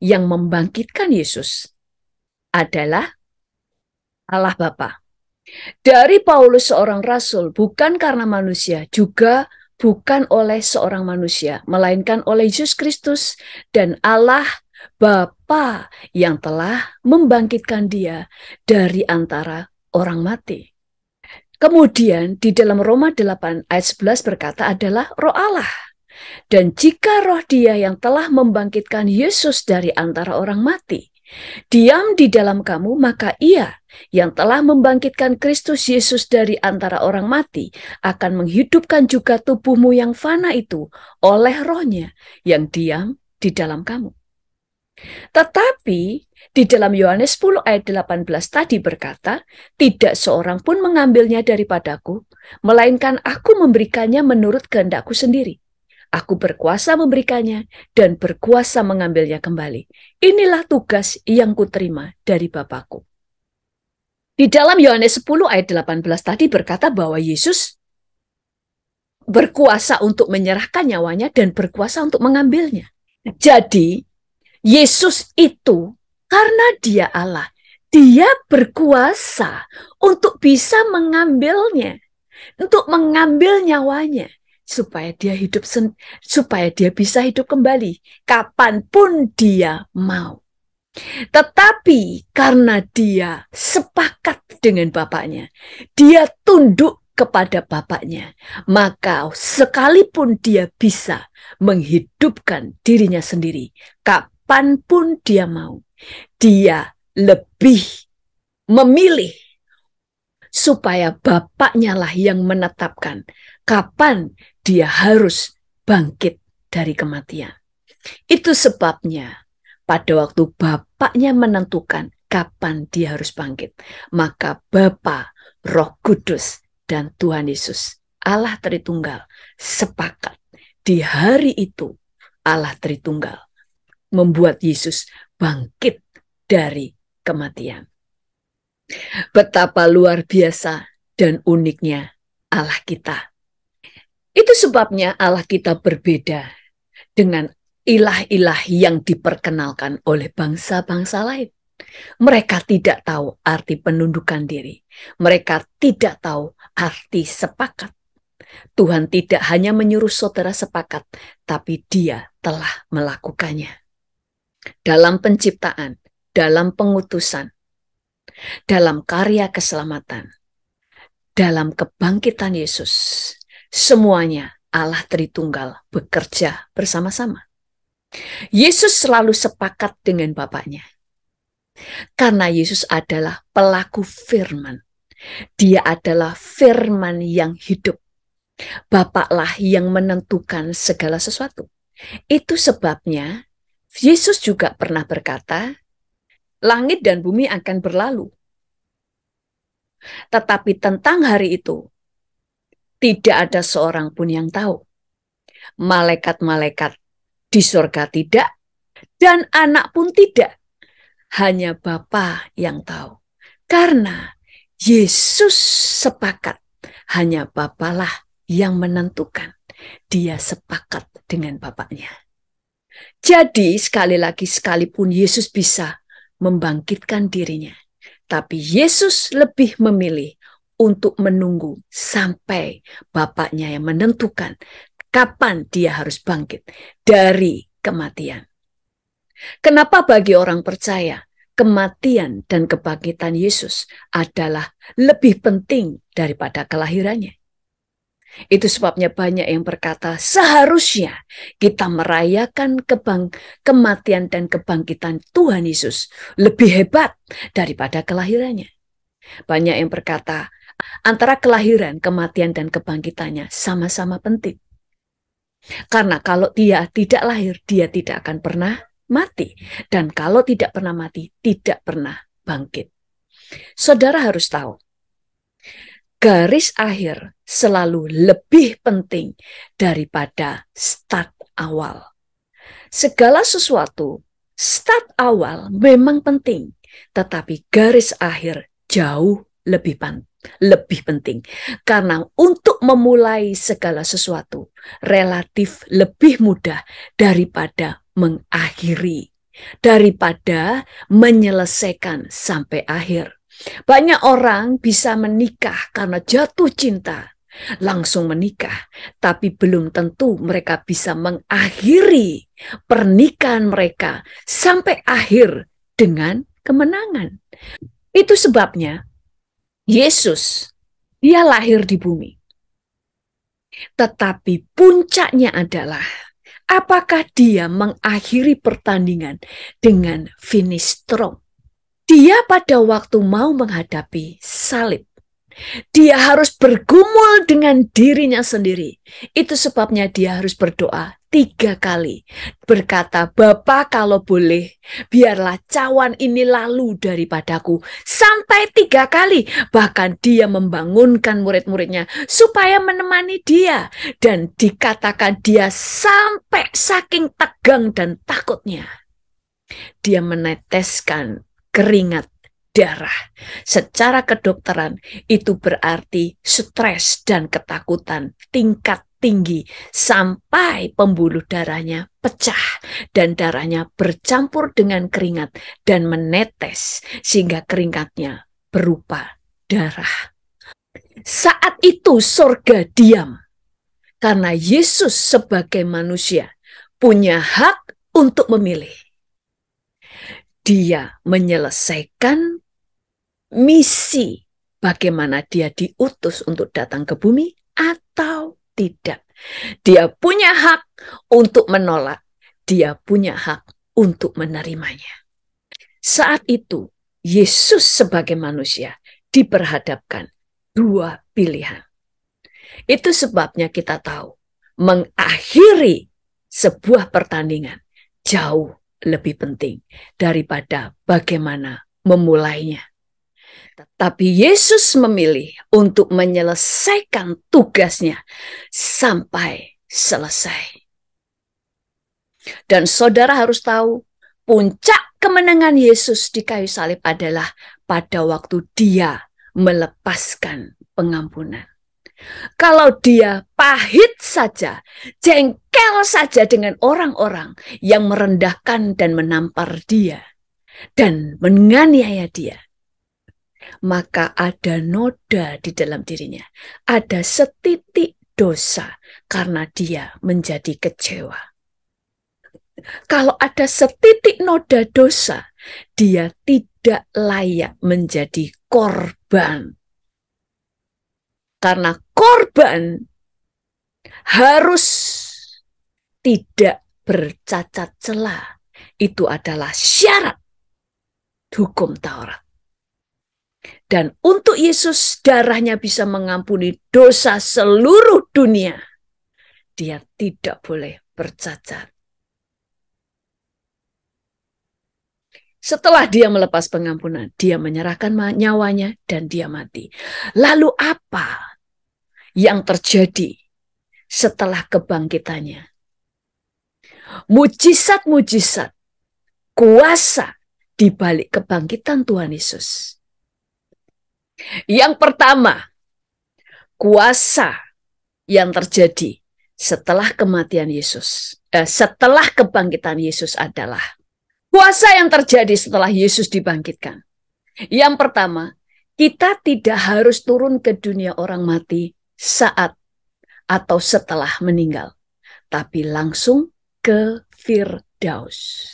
yang membangkitkan Yesus adalah Allah Bapa. Dari Paulus seorang rasul, bukan karena manusia, juga bukan oleh seorang manusia, melainkan oleh Yesus Kristus dan Allah Bapa yang telah membangkitkan dia dari antara orang mati. Kemudian di dalam Roma 8 ayat 11 berkata adalah Roh Allah. Dan jika roh dia yang telah membangkitkan Yesus dari antara orang mati diam di dalam kamu, maka ia yang telah membangkitkan Kristus Yesus dari antara orang mati akan menghidupkan juga tubuhmu yang fana itu oleh rohnya yang diam di dalam kamu. Tetapi di dalam Yohanes 10 ayat 18 tadi berkata, tidak seorang pun mengambilnya daripadaku, melainkan aku memberikannya menurut kehendakku sendiri. Aku berkuasa memberikannya dan berkuasa mengambilnya kembali. Inilah tugas yang kuterima dari Bapakku. Di dalam Yohanes 10 ayat 18 tadi berkata bahwa Yesus berkuasa untuk menyerahkan nyawanya dan berkuasa untuk mengambilnya. Jadi Yesus itu karena dia Allah, dia berkuasa untuk bisa mengambilnya, untuk mengambil nyawanya. Supaya dia hidup, supaya dia bisa hidup kembali kapanpun dia mau. Tetapi karena dia sepakat dengan Bapaknya, dia tunduk kepada Bapaknya, maka sekalipun dia bisa menghidupkan dirinya sendiri kapanpun dia mau, dia lebih memilih supaya Bapaknya lah yang menetapkan kapan dia harus bangkit dari kematian. Itu sebabnya pada waktu Bapaknya menentukan kapan dia harus bangkit, maka Bapa, Roh Kudus, dan Tuhan Yesus, Allah Tritunggal, sepakat di hari itu Allah Tritunggal membuat Yesus bangkit dari kematian. Betapa luar biasa dan uniknya Allah kita. Itu sebabnya Allah kita berbeda dengan ilah-ilah yang diperkenalkan oleh bangsa-bangsa lain. Mereka tidak tahu arti penundukan diri. Mereka tidak tahu arti sepakat. Tuhan tidak hanya menyuruh saudara sepakat, tapi Dia telah melakukannya. Dalam penciptaan, dalam pengutusan, dalam karya keselamatan, dalam kebangkitan Yesus, semuanya Allah Tritunggal bekerja bersama-sama. Yesus selalu sepakat dengan Bapaknya. Karena Yesus adalah pelaku firman. Dia adalah firman yang hidup. Bapaklah yang menentukan segala sesuatu. Itu sebabnya Yesus juga pernah berkata, langit dan bumi akan berlalu. Tetapi tentang hari itu, tidak ada seorang pun yang tahu. Malaikat-malaikat di surga tidak, dan anak pun tidak. Hanya Bapa yang tahu. Karena Yesus sepakat, hanya Bapalah yang menentukan. Dia sepakat dengan Bapaknya. Jadi sekali lagi, sekalipun Yesus bisa membangkitkan dirinya, tapi Yesus lebih memilih untuk menunggu sampai Bapaknya yang menentukan kapan dia harus bangkit dari kematian. Kenapa bagi orang percaya kematian dan kebangkitan Yesus adalah lebih penting daripada kelahirannya? Itu sebabnya banyak yang berkata, seharusnya kita merayakan kematian dan kebangkitan Tuhan Yesus lebih hebat daripada kelahirannya. Banyak yang berkata, antara kelahiran, kematian, dan kebangkitannya sama-sama penting. Karena kalau dia tidak lahir, dia tidak akan pernah mati. Dan kalau tidak pernah mati, tidak pernah bangkit. Saudara harus tahu, garis akhir selalu lebih penting daripada start awal. Segala sesuatu, start awal memang penting, tetapi garis akhir jauh lebih penting. Karena untuk memulai segala sesuatu relatif lebih mudah daripada mengakhiri, daripada menyelesaikan sampai akhir. Banyak orang bisa menikah karena jatuh cinta, langsung menikah, tapi belum tentu mereka bisa mengakhiri pernikahan mereka sampai akhir dengan kemenangan. Itu sebabnya Yesus, dia lahir di bumi. Tetapi puncaknya adalah apakah dia mengakhiri pertandingan dengan finish strong. Dia pada waktu mau menghadapi salib, dia harus bergumul dengan dirinya sendiri. Itu sebabnya dia harus berdoa 3 kali. Berkata, Bapa kalau boleh, biarlah cawan ini lalu daripadaku. Sampai 3 kali. Bahkan dia membangunkan murid-muridnya supaya menemani dia. Dan dikatakan dia sampai saking tegang dan takutnya, dia meneteskan keringat darah. Secara kedokteran itu berarti stres dan ketakutan tingkat tinggi sampai pembuluh darahnya pecah dan darahnya bercampur dengan keringat dan menetes sehingga keringatnya berupa darah. Saat itu surga diam karena Yesus sebagai manusia punya hak untuk memilih. Dia menyelesaikan misi bagaimana dia diutus untuk datang ke bumi atau tidak. Dia punya hak untuk menolak, dia punya hak untuk menerimanya. Saat itu, Yesus sebagai manusia diperhadapkan 2 pilihan. Itu sebabnya kita tahu, mengakhiri sebuah pertandingan jauh lebih penting daripada bagaimana memulainya. Tetapi Yesus memilih untuk menyelesaikan tugasnya sampai selesai. Dan saudara harus tahu, puncak kemenangan Yesus di kayu salib adalah pada waktu dia melepaskan pengampunan. Kalau dia pahit saja, jengkel saja dengan orang-orang yang merendahkan dan menampar dia dan menganiaya dia, maka ada noda di dalam dirinya, ada setitik dosa karena dia menjadi kecewa. Kalau ada setitik noda dosa, dia tidak layak menjadi korban. Karena korban harus tidak bercacat celah. Itu adalah syarat hukum Taurat. Dan untuk Yesus darahnya bisa mengampuni dosa seluruh dunia. Dia tidak boleh bercacat. Setelah dia melepas pengampunan, dia menyerahkan nyawanya dan dia mati. Lalu apa yang terjadi setelah kebangkitannya? Mujizat-mujizat, kuasa di balik kebangkitan Tuhan Yesus. Yang pertama, kuasa yang terjadi setelah kematian Yesus, setelah kebangkitan Yesus adalah kuasa yang terjadi setelah Yesus dibangkitkan. Yang pertama, kita tidak harus turun ke dunia orang mati saat atau setelah meninggal, tapi langsung ke Firdaus.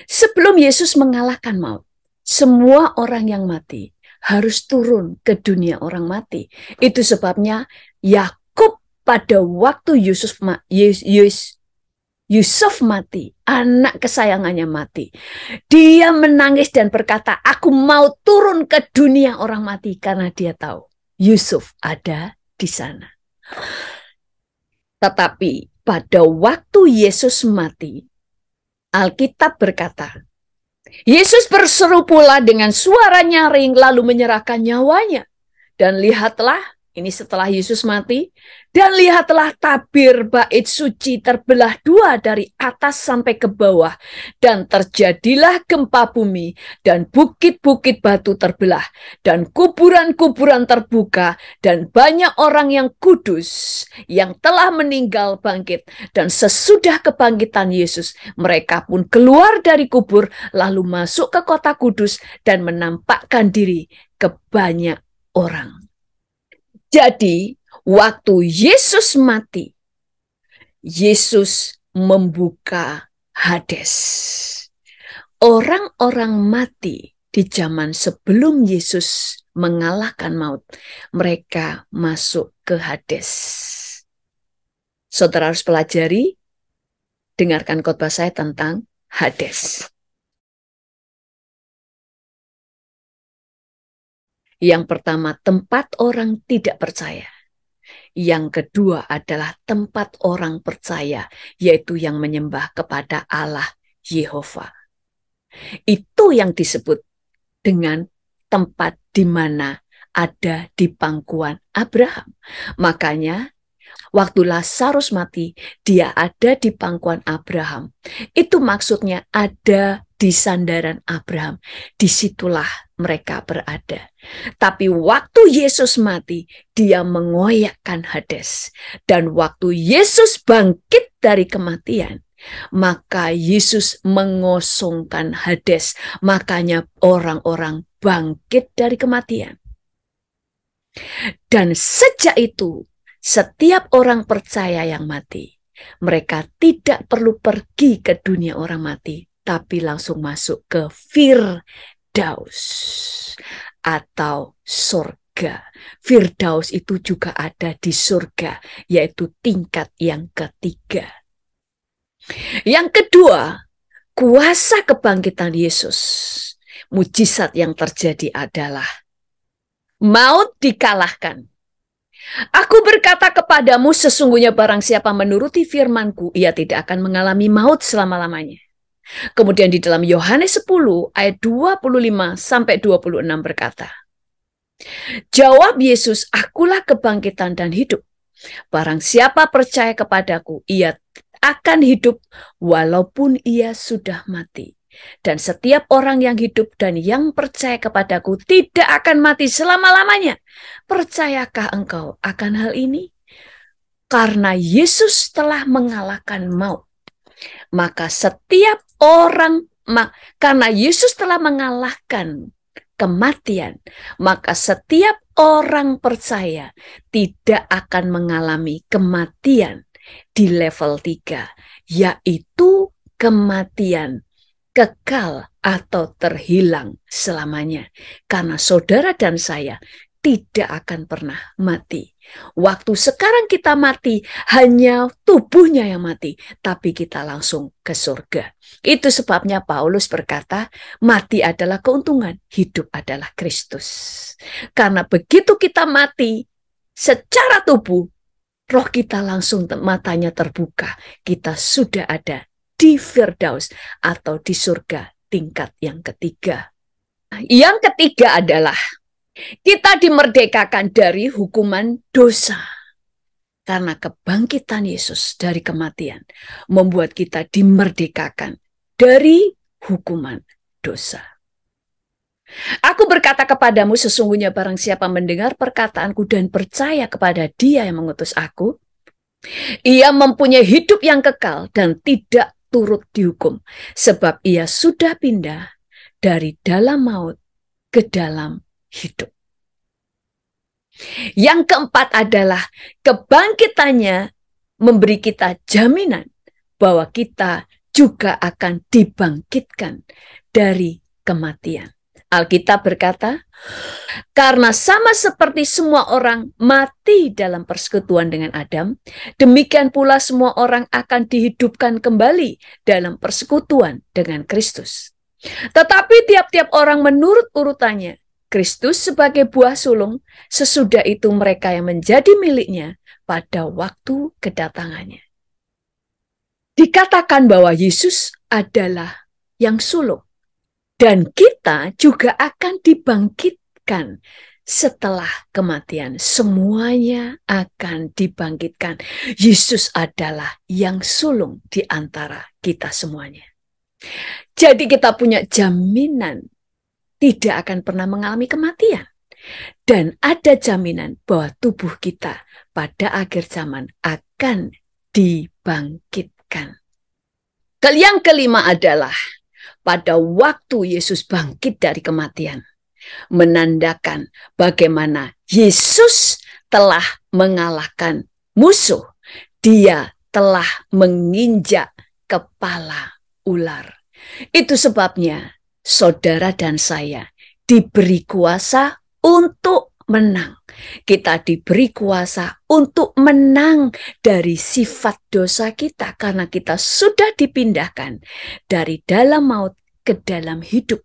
Sebelum Yesus mengalahkan maut, semua orang yang mati harus turun ke dunia orang mati. Itu sebabnya Yakub pada waktu Yusuf mati, anak kesayangannya mati, dia menangis dan berkata, aku mau turun ke dunia orang mati, karena dia tahu Yusuf ada di sana. Tetapi pada waktu Yesus mati, Alkitab berkata, Yesus berseru pula dengan suara nyaring lalu menyerahkan nyawanya. Dan lihatlah, ini setelah Yesus mati, dan lihatlah tabir bait suci terbelah dua dari atas sampai ke bawah. Dan terjadilah gempa bumi, dan bukit-bukit batu terbelah, dan kuburan-kuburan terbuka, dan banyak orang yang kudus yang telah meninggal bangkit. Dan sesudah kebangkitan Yesus, mereka pun keluar dari kubur, lalu masuk ke kota kudus dan menampakkan diri ke banyak orang. Jadi, waktu Yesus mati, Yesus membuka Hades. Orang-orang mati di zaman sebelum Yesus mengalahkan maut, mereka masuk ke Hades. Saudara harus pelajari, dengarkan khotbah saya tentang Hades. Yang pertama, tempat orang tidak percaya. Yang kedua adalah tempat orang percaya, yaitu yang menyembah kepada Allah Yehova. Itu yang disebut dengan tempat di mana ada di pangkuan Abraham. Makanya, waktu Lazarus mati, dia ada di pangkuan Abraham. Itu maksudnya ada di sandaran Abraham. Disitulah mereka berada. Tapi waktu Yesus mati, dia mengoyakkan Hades. Dan waktu Yesus bangkit dari kematian, maka Yesus mengosongkan Hades. Makanya orang-orang bangkit dari kematian. Dan sejak itu, setiap orang percaya yang mati, mereka tidak perlu pergi ke dunia orang mati, tapi langsung masuk ke Firdaus atau surga. Firdaus itu juga ada di surga, yaitu tingkat yang ketiga. Yang kedua, kuasa kebangkitan Yesus. Mujizat yang terjadi adalah maut dikalahkan. Aku berkata kepadamu, sesungguhnya barang siapa menuruti firman-Ku, ia tidak akan mengalami maut selama-lamanya. Kemudian di dalam Yohanes 10 ayat 25 sampai 26 berkata, jawab Yesus, akulah kebangkitan dan hidup. Barang siapa percaya kepadaku, ia akan hidup walaupun ia sudah mati. Dan setiap orang yang hidup dan yang percaya kepadaku tidak akan mati selama-lamanya. Percayakah engkau akan hal ini? Karena Yesus telah mengalahkan maut, maka setiap orang, karena Yesus telah mengalahkan kematian, maka setiap orang percaya tidak akan mengalami kematian di level 3, yaitu kematian kekal atau terhilang selamanya. Karena saudara dan saya tidak akan pernah mati. Waktu sekarang kita mati, hanya tubuhnya yang mati, tapi kita langsung ke surga. Itu sebabnya Paulus berkata, mati adalah keuntungan, hidup adalah Kristus. Karena begitu kita mati secara tubuh, roh kita langsung matanya terbuka. Kita sudah ada di Firdaus atau di surga tingkat yang ketiga. Yang ketiga adalah kita dimerdekakan dari hukuman dosa. Karena kebangkitan Yesus dari kematian membuat kita dimerdekakan dari hukuman dosa. Aku berkata kepadamu, sesungguhnya barang siapa mendengar perkataanku dan percaya kepada Dia yang mengutus aku, ia mempunyai hidup yang kekal dan tidak turut dihukum, sebab ia sudah pindah dari dalam maut ke dalam hidup. Yang keempat adalah kebangkitannya memberi kita jaminan bahwa kita juga akan dibangkitkan dari kematian. Alkitab berkata, karena sama seperti semua orang mati dalam persekutuan dengan Adam, demikian pula semua orang akan dihidupkan kembali dalam persekutuan dengan Kristus. Tetapi tiap-tiap orang menurut urutannya, Kristus sebagai buah sulung, sesudah itu mereka yang menjadi miliknya pada waktu kedatangannya. Dikatakan bahwa Yesus adalah yang sulung. Dan kita juga akan dibangkitkan setelah kematian. Semuanya akan dibangkitkan. Yesus adalah yang sulung di antara kita semuanya. Jadi kita punya jaminan tidak akan pernah mengalami kematian. Dan ada jaminan bahwa tubuh kita pada akhir zaman akan dibangkitkan. Yang kelima adalah pada waktu Yesus bangkit dari kematian, menandakan bagaimana Yesus telah mengalahkan musuh. Dia telah menginjak kepala ular. Itu sebabnya saudara dan saya diberi kuasa untuk menang. Kita diberi kuasa untuk menang dari sifat dosa kita karena kita sudah dipindahkan dari dalam maut ke dalam hidup.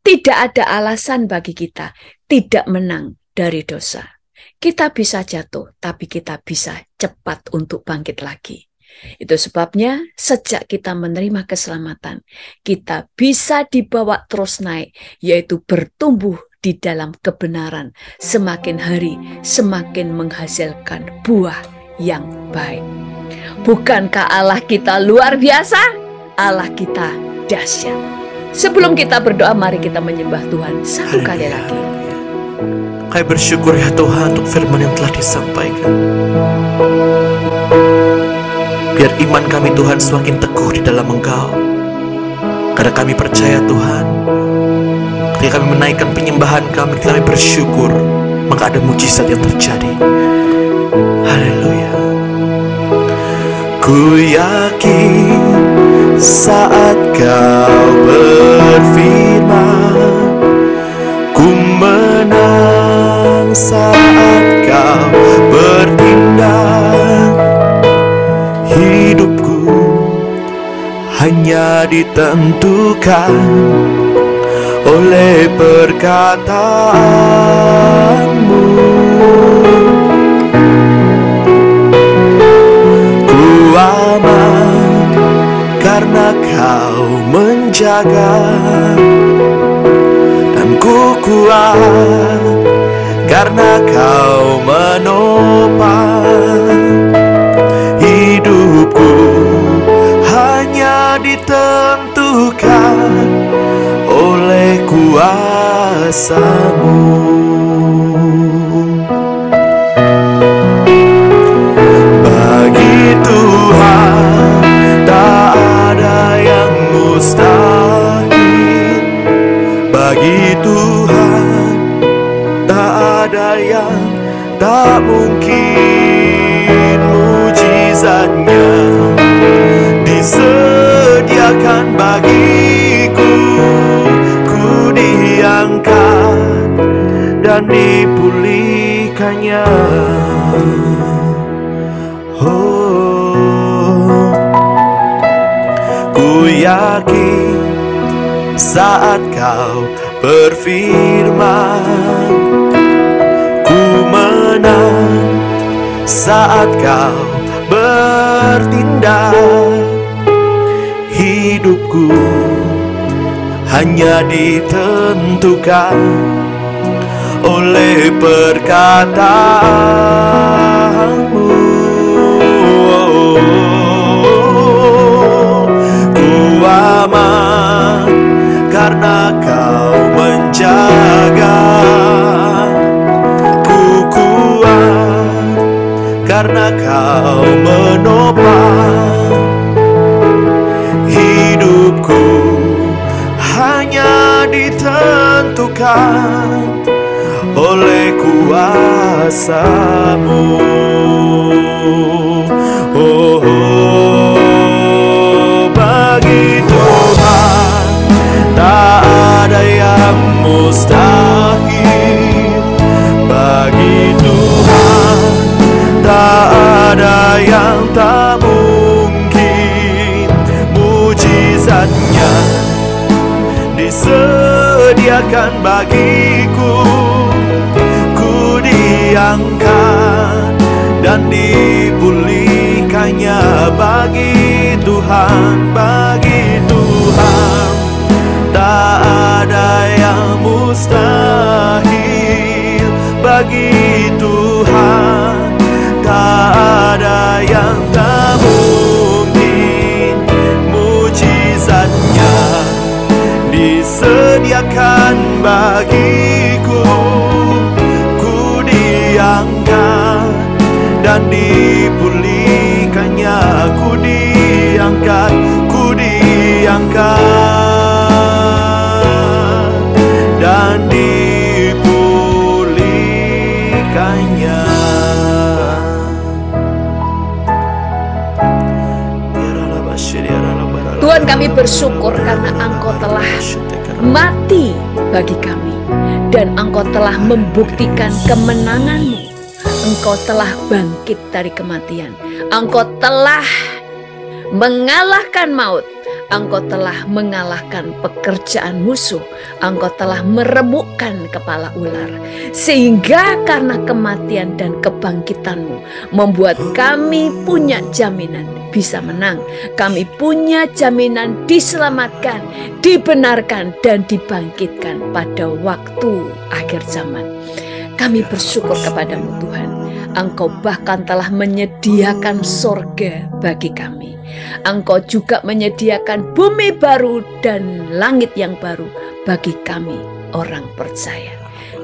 Tidak ada alasan bagi kita tidak menang dari dosa. Kita bisa jatuh, tapi kita bisa cepat untuk bangkit lagi. Itu sebabnya sejak kita menerima keselamatan, kita bisa dibawa terus naik, yaitu bertumbuh di dalam kebenaran, semakin hari semakin menghasilkan buah yang baik. Bukankah Allah kita luar biasa? Allah kita dahsyat. Sebelum kita berdoa, mari kita menyembah Tuhan satu kali lagi. Kami bersyukur ya Tuhan untuk firman yang telah disampaikan. Biar iman kami Tuhan semakin teguh di dalam Engkau. Karena kami percaya Tuhan, ketika kami menaikkan penyembahan kami, kami bersyukur, maka ada mujizat yang terjadi. Haleluya. Ku yakin saat Kau berfirman, ku menang saat Kau bertindak. Hidupku hanya ditentukan oleh perkataanmu. Ku aman karena Kau menjaga, dan ku kuat karena Kau menopang. Hidupku hanya ditentukan oleh kuasa-Mu. Bagi Tuhan tak ada yang mustahil. Bagi Tuhan tak ada yang tak mungkin. Mujizatnya disediakan bagiku. Ku diangkat dan dipulihkannya. Oh, ku yakin saat Kau berfirman, ku menang saat Kau bertindak. Hidupku hanya ditentukan oleh perkataanmu. Ku aman karena Kau menjaga. Ku kuat karena Kau menopang. Hidupku hanya ditentukan oleh kuasa-Mu. Oh, bagi Tuhan tak ada yang disediakan bagiku. Ku diangkat dan dipulihkannya bagi Tuhan, bagi Tuhan. Tak ada yang mustahil bagi Tuhan, tak ada yang tak mungkin. Mujizatnya disediakan bagiku. Ku diangkat dan dipulihkannya. Ku diangkat, ku diangkat dan dipulihkannya. Tuhan, kami bersyukur karena Engkau telah mati bagi kami dan Engkau telah membuktikan kemenangan-Mu. Engkau telah bangkit dari kematian. Engkau telah mengalahkan maut. Engkau telah mengalahkan pekerjaan musuh. Engkau telah meremukkan kepala ular. Sehingga karena kematian dan kebangkitan-Mu membuat kami punya jaminan bisa menang. Kami punya jaminan diselamatkan, dibenarkan, dan dibangkitkan pada waktu akhir zaman. Kami bersyukur kepadamu Tuhan. Engkau bahkan telah menyediakan sorga bagi kami. Engkau juga menyediakan bumi baru dan langit yang baru bagi kami orang percaya.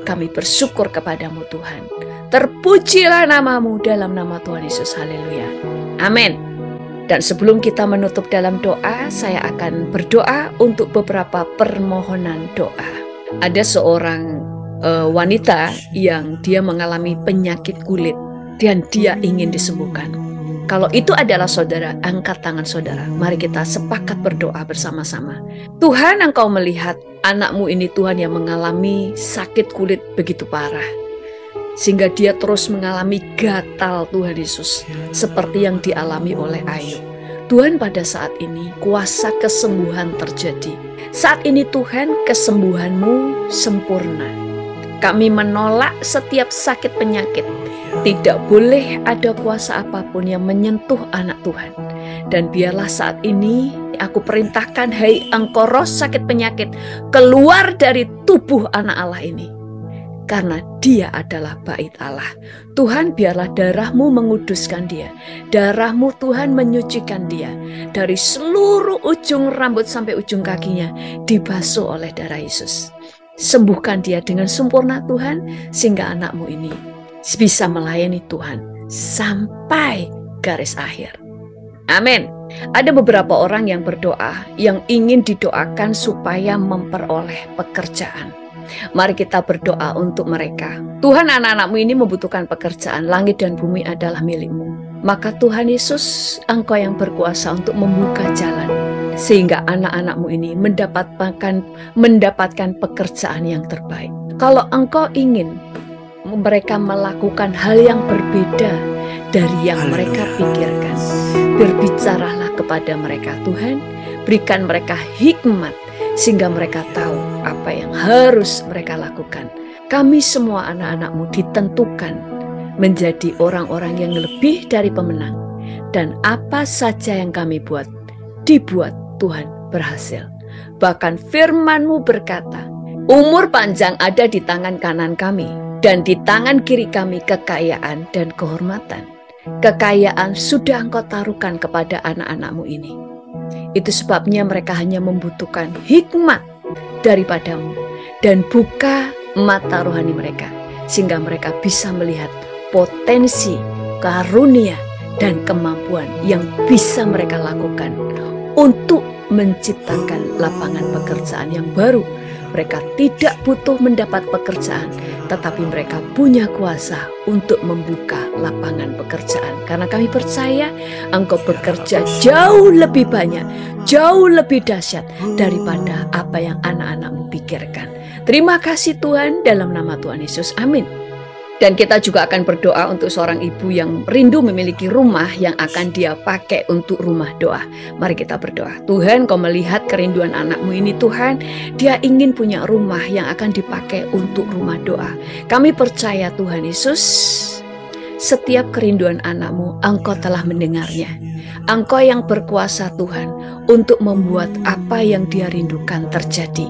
Kami bersyukur kepadamu Tuhan. Terpujilah namamu dalam nama Tuhan Yesus. Haleluya. Amin. Dan sebelum kita menutup dalam doa, saya akan berdoa untuk beberapa permohonan doa. Ada seorang wanita yang dia mengalami penyakit kulit dan dia ingin disembuhkan. Kalau itu adalah saudara, angkat tangan saudara. Mari kita sepakat berdoa bersama-sama. Tuhan, Engkau melihat anakmu ini Tuhan yang mengalami sakit kulit begitu parah. Sehingga dia terus mengalami gatal Tuhan Yesus. Seperti yang dialami oleh Ayub. Tuhan, pada saat ini kuasa kesembuhan terjadi. Saat ini Tuhan, kesembuhan-Mu sempurna. Kami menolak setiap sakit penyakit. Tidak boleh ada kuasa apapun yang menyentuh anak Tuhan. Dan biarlah saat ini aku perintahkan, hai engkau roh sakit penyakit, keluar dari tubuh anak Allah ini. Karena dia adalah bait Allah. Tuhan, biarlah darah-Mu menguduskan dia. Darah-Mu Tuhan menyucikan dia. Dari seluruh ujung rambut sampai ujung kakinya dibasuh oleh darah Yesus. Sembuhkan dia dengan sempurna Tuhan, sehingga anakmu ini bisa melayani Tuhan sampai garis akhir. Amin. Ada beberapa orang yang berdoa, yang ingin didoakan supaya memperoleh pekerjaan. Mari kita berdoa untuk mereka. Tuhan, anak-anakmu ini membutuhkan pekerjaan. Langit dan bumi adalah milik-Mu. Maka Tuhan Yesus, Engkau yang berkuasa untuk membuka jalan, sehingga anak-anakmu ini mendapatkan pekerjaan yang terbaik. Kalau Engkau ingin mereka melakukan hal yang berbeda dari yang mereka pikirkan, berbicaralah kepada mereka Tuhan. Berikan mereka hikmat sehingga mereka tahu apa yang harus mereka lakukan. Kami semua anak-anak-Mu ditentukan menjadi orang-orang yang lebih dari pemenang. Dan apa saja yang kami buat, dibuat Tuhan berhasil. Bahkan firman-Mu berkata, umur panjang ada di tangan kanan kami, dan di tangan kiri kami kekayaan dan kehormatan. Kekayaan sudah Engkau taruhkan kepada anak-anak-Mu ini. Itu sebabnya mereka hanya membutuhkan hikmat daripada-Mu. Dan buka mata rohani mereka, sehingga mereka bisa melihat potensi, karunia, dan kemampuan yang bisa mereka lakukan untuk menciptakan lapangan pekerjaan yang baru. Mereka tidak butuh mendapat pekerjaan, tetapi mereka punya kuasa untuk membuka lapangan pekerjaan. Karena kami percaya Engkau bekerja jauh lebih banyak, jauh lebih dahsyat daripada apa yang anak-anak-Mu pikirkan. Terima kasih Tuhan, dalam nama Tuhan Yesus. Amin. Dan kita juga akan berdoa untuk seorang ibu yang rindu memiliki rumah yang akan dia pakai untuk rumah doa. Mari kita berdoa. Tuhan, Kau melihat kerinduan anakmu ini Tuhan. Dia ingin punya rumah yang akan dipakai untuk rumah doa. Kami percaya Tuhan Yesus, setiap kerinduan anakmu Engkau telah mendengarnya. Engkau yang berkuasa Tuhan untuk membuat apa yang dia rindukan terjadi.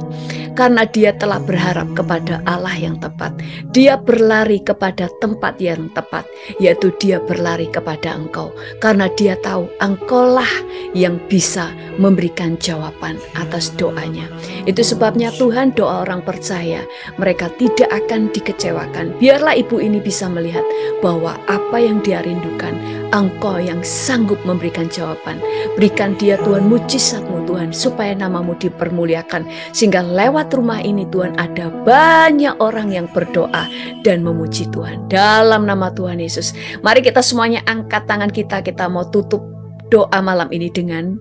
Karena dia telah berharap kepada Allah yang tepat. Dia berlari kepada tempat yang tepat, yaitu dia berlari kepada Engkau. Karena dia tahu Engkaulah yang bisa memberikan jawaban atas doanya. Itu sebabnya Tuhan, doa orang percaya mereka tidak akan dikecewakan. Biarlah ibu ini bisa melihat bahwa apa yang dia rindukan Engkau yang sanggup memberikan jawaban. Berikan dia Tuhan mujizat-Mu Tuhan, supaya nama-Mu dipermuliakan. Sehingga lewat rumah ini Tuhan ada banyak orang yang berdoa dan memuji Tuhan. Dalam nama Tuhan Yesus, mari kita semuanya angkat tangan kita. Kita mau tutup doa malam ini dengan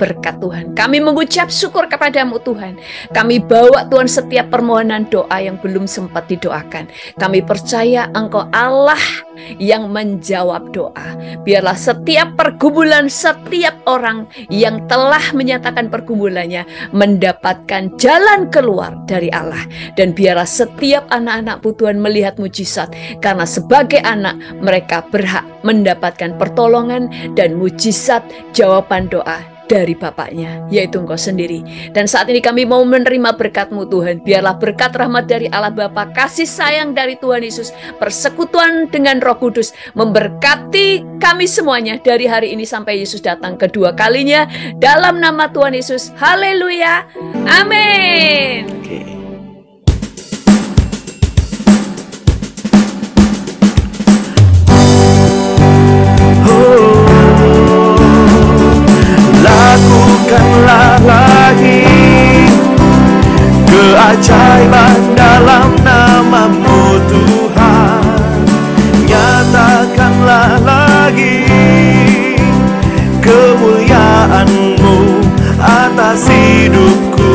berkat Tuhan. Kami mengucap syukur kepadamu Tuhan. Kami bawa Tuhan setiap permohonan doa yang belum sempat didoakan. Kami percaya Engkau Allah yang menjawab doa. Biarlah setiap pergumulan setiap orang yang telah menyatakan pergumulannya mendapatkan jalan keluar dari Allah. Dan biarlah setiap anak-anak-Mu Tuhan melihat mujizat. Karena sebagai anak mereka berhak mendapatkan pertolongan dan mujizat jawaban doa dari Bapaknya, yaitu Engkau sendiri. Dan saat ini kami mau menerima berkat-Mu Tuhan. Biarlah berkat rahmat dari Allah Bapa, kasih sayang dari Tuhan Yesus, persekutuan dengan Roh Kudus memberkati kami semuanya dari hari ini sampai Yesus datang kedua kalinya. Dalam nama Tuhan Yesus, haleluya, amin. Lakukanlah lagi keajaiban dalam nama-Mu Tuhan. Nyatakanlah lagi kemuliaan-Mu atas hidupku.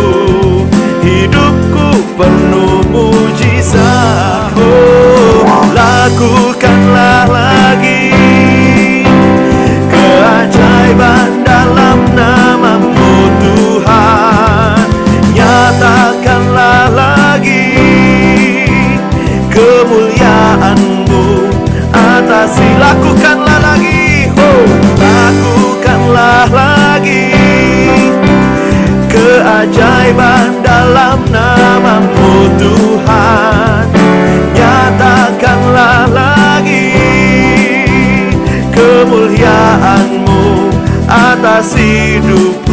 Hidupku penuh mujizat. Oh, lakukanlah lagi keajaiban dalam nama-Mu Tuhan. Nyatakanlah lagi kemuliaan-Mu atas. Lakukanlah lagi, oh, lakukanlah lagi keajaiban dalam nama-Mu Tuhan. Nyatakanlah lagi kemuliaan-Mu atas hidup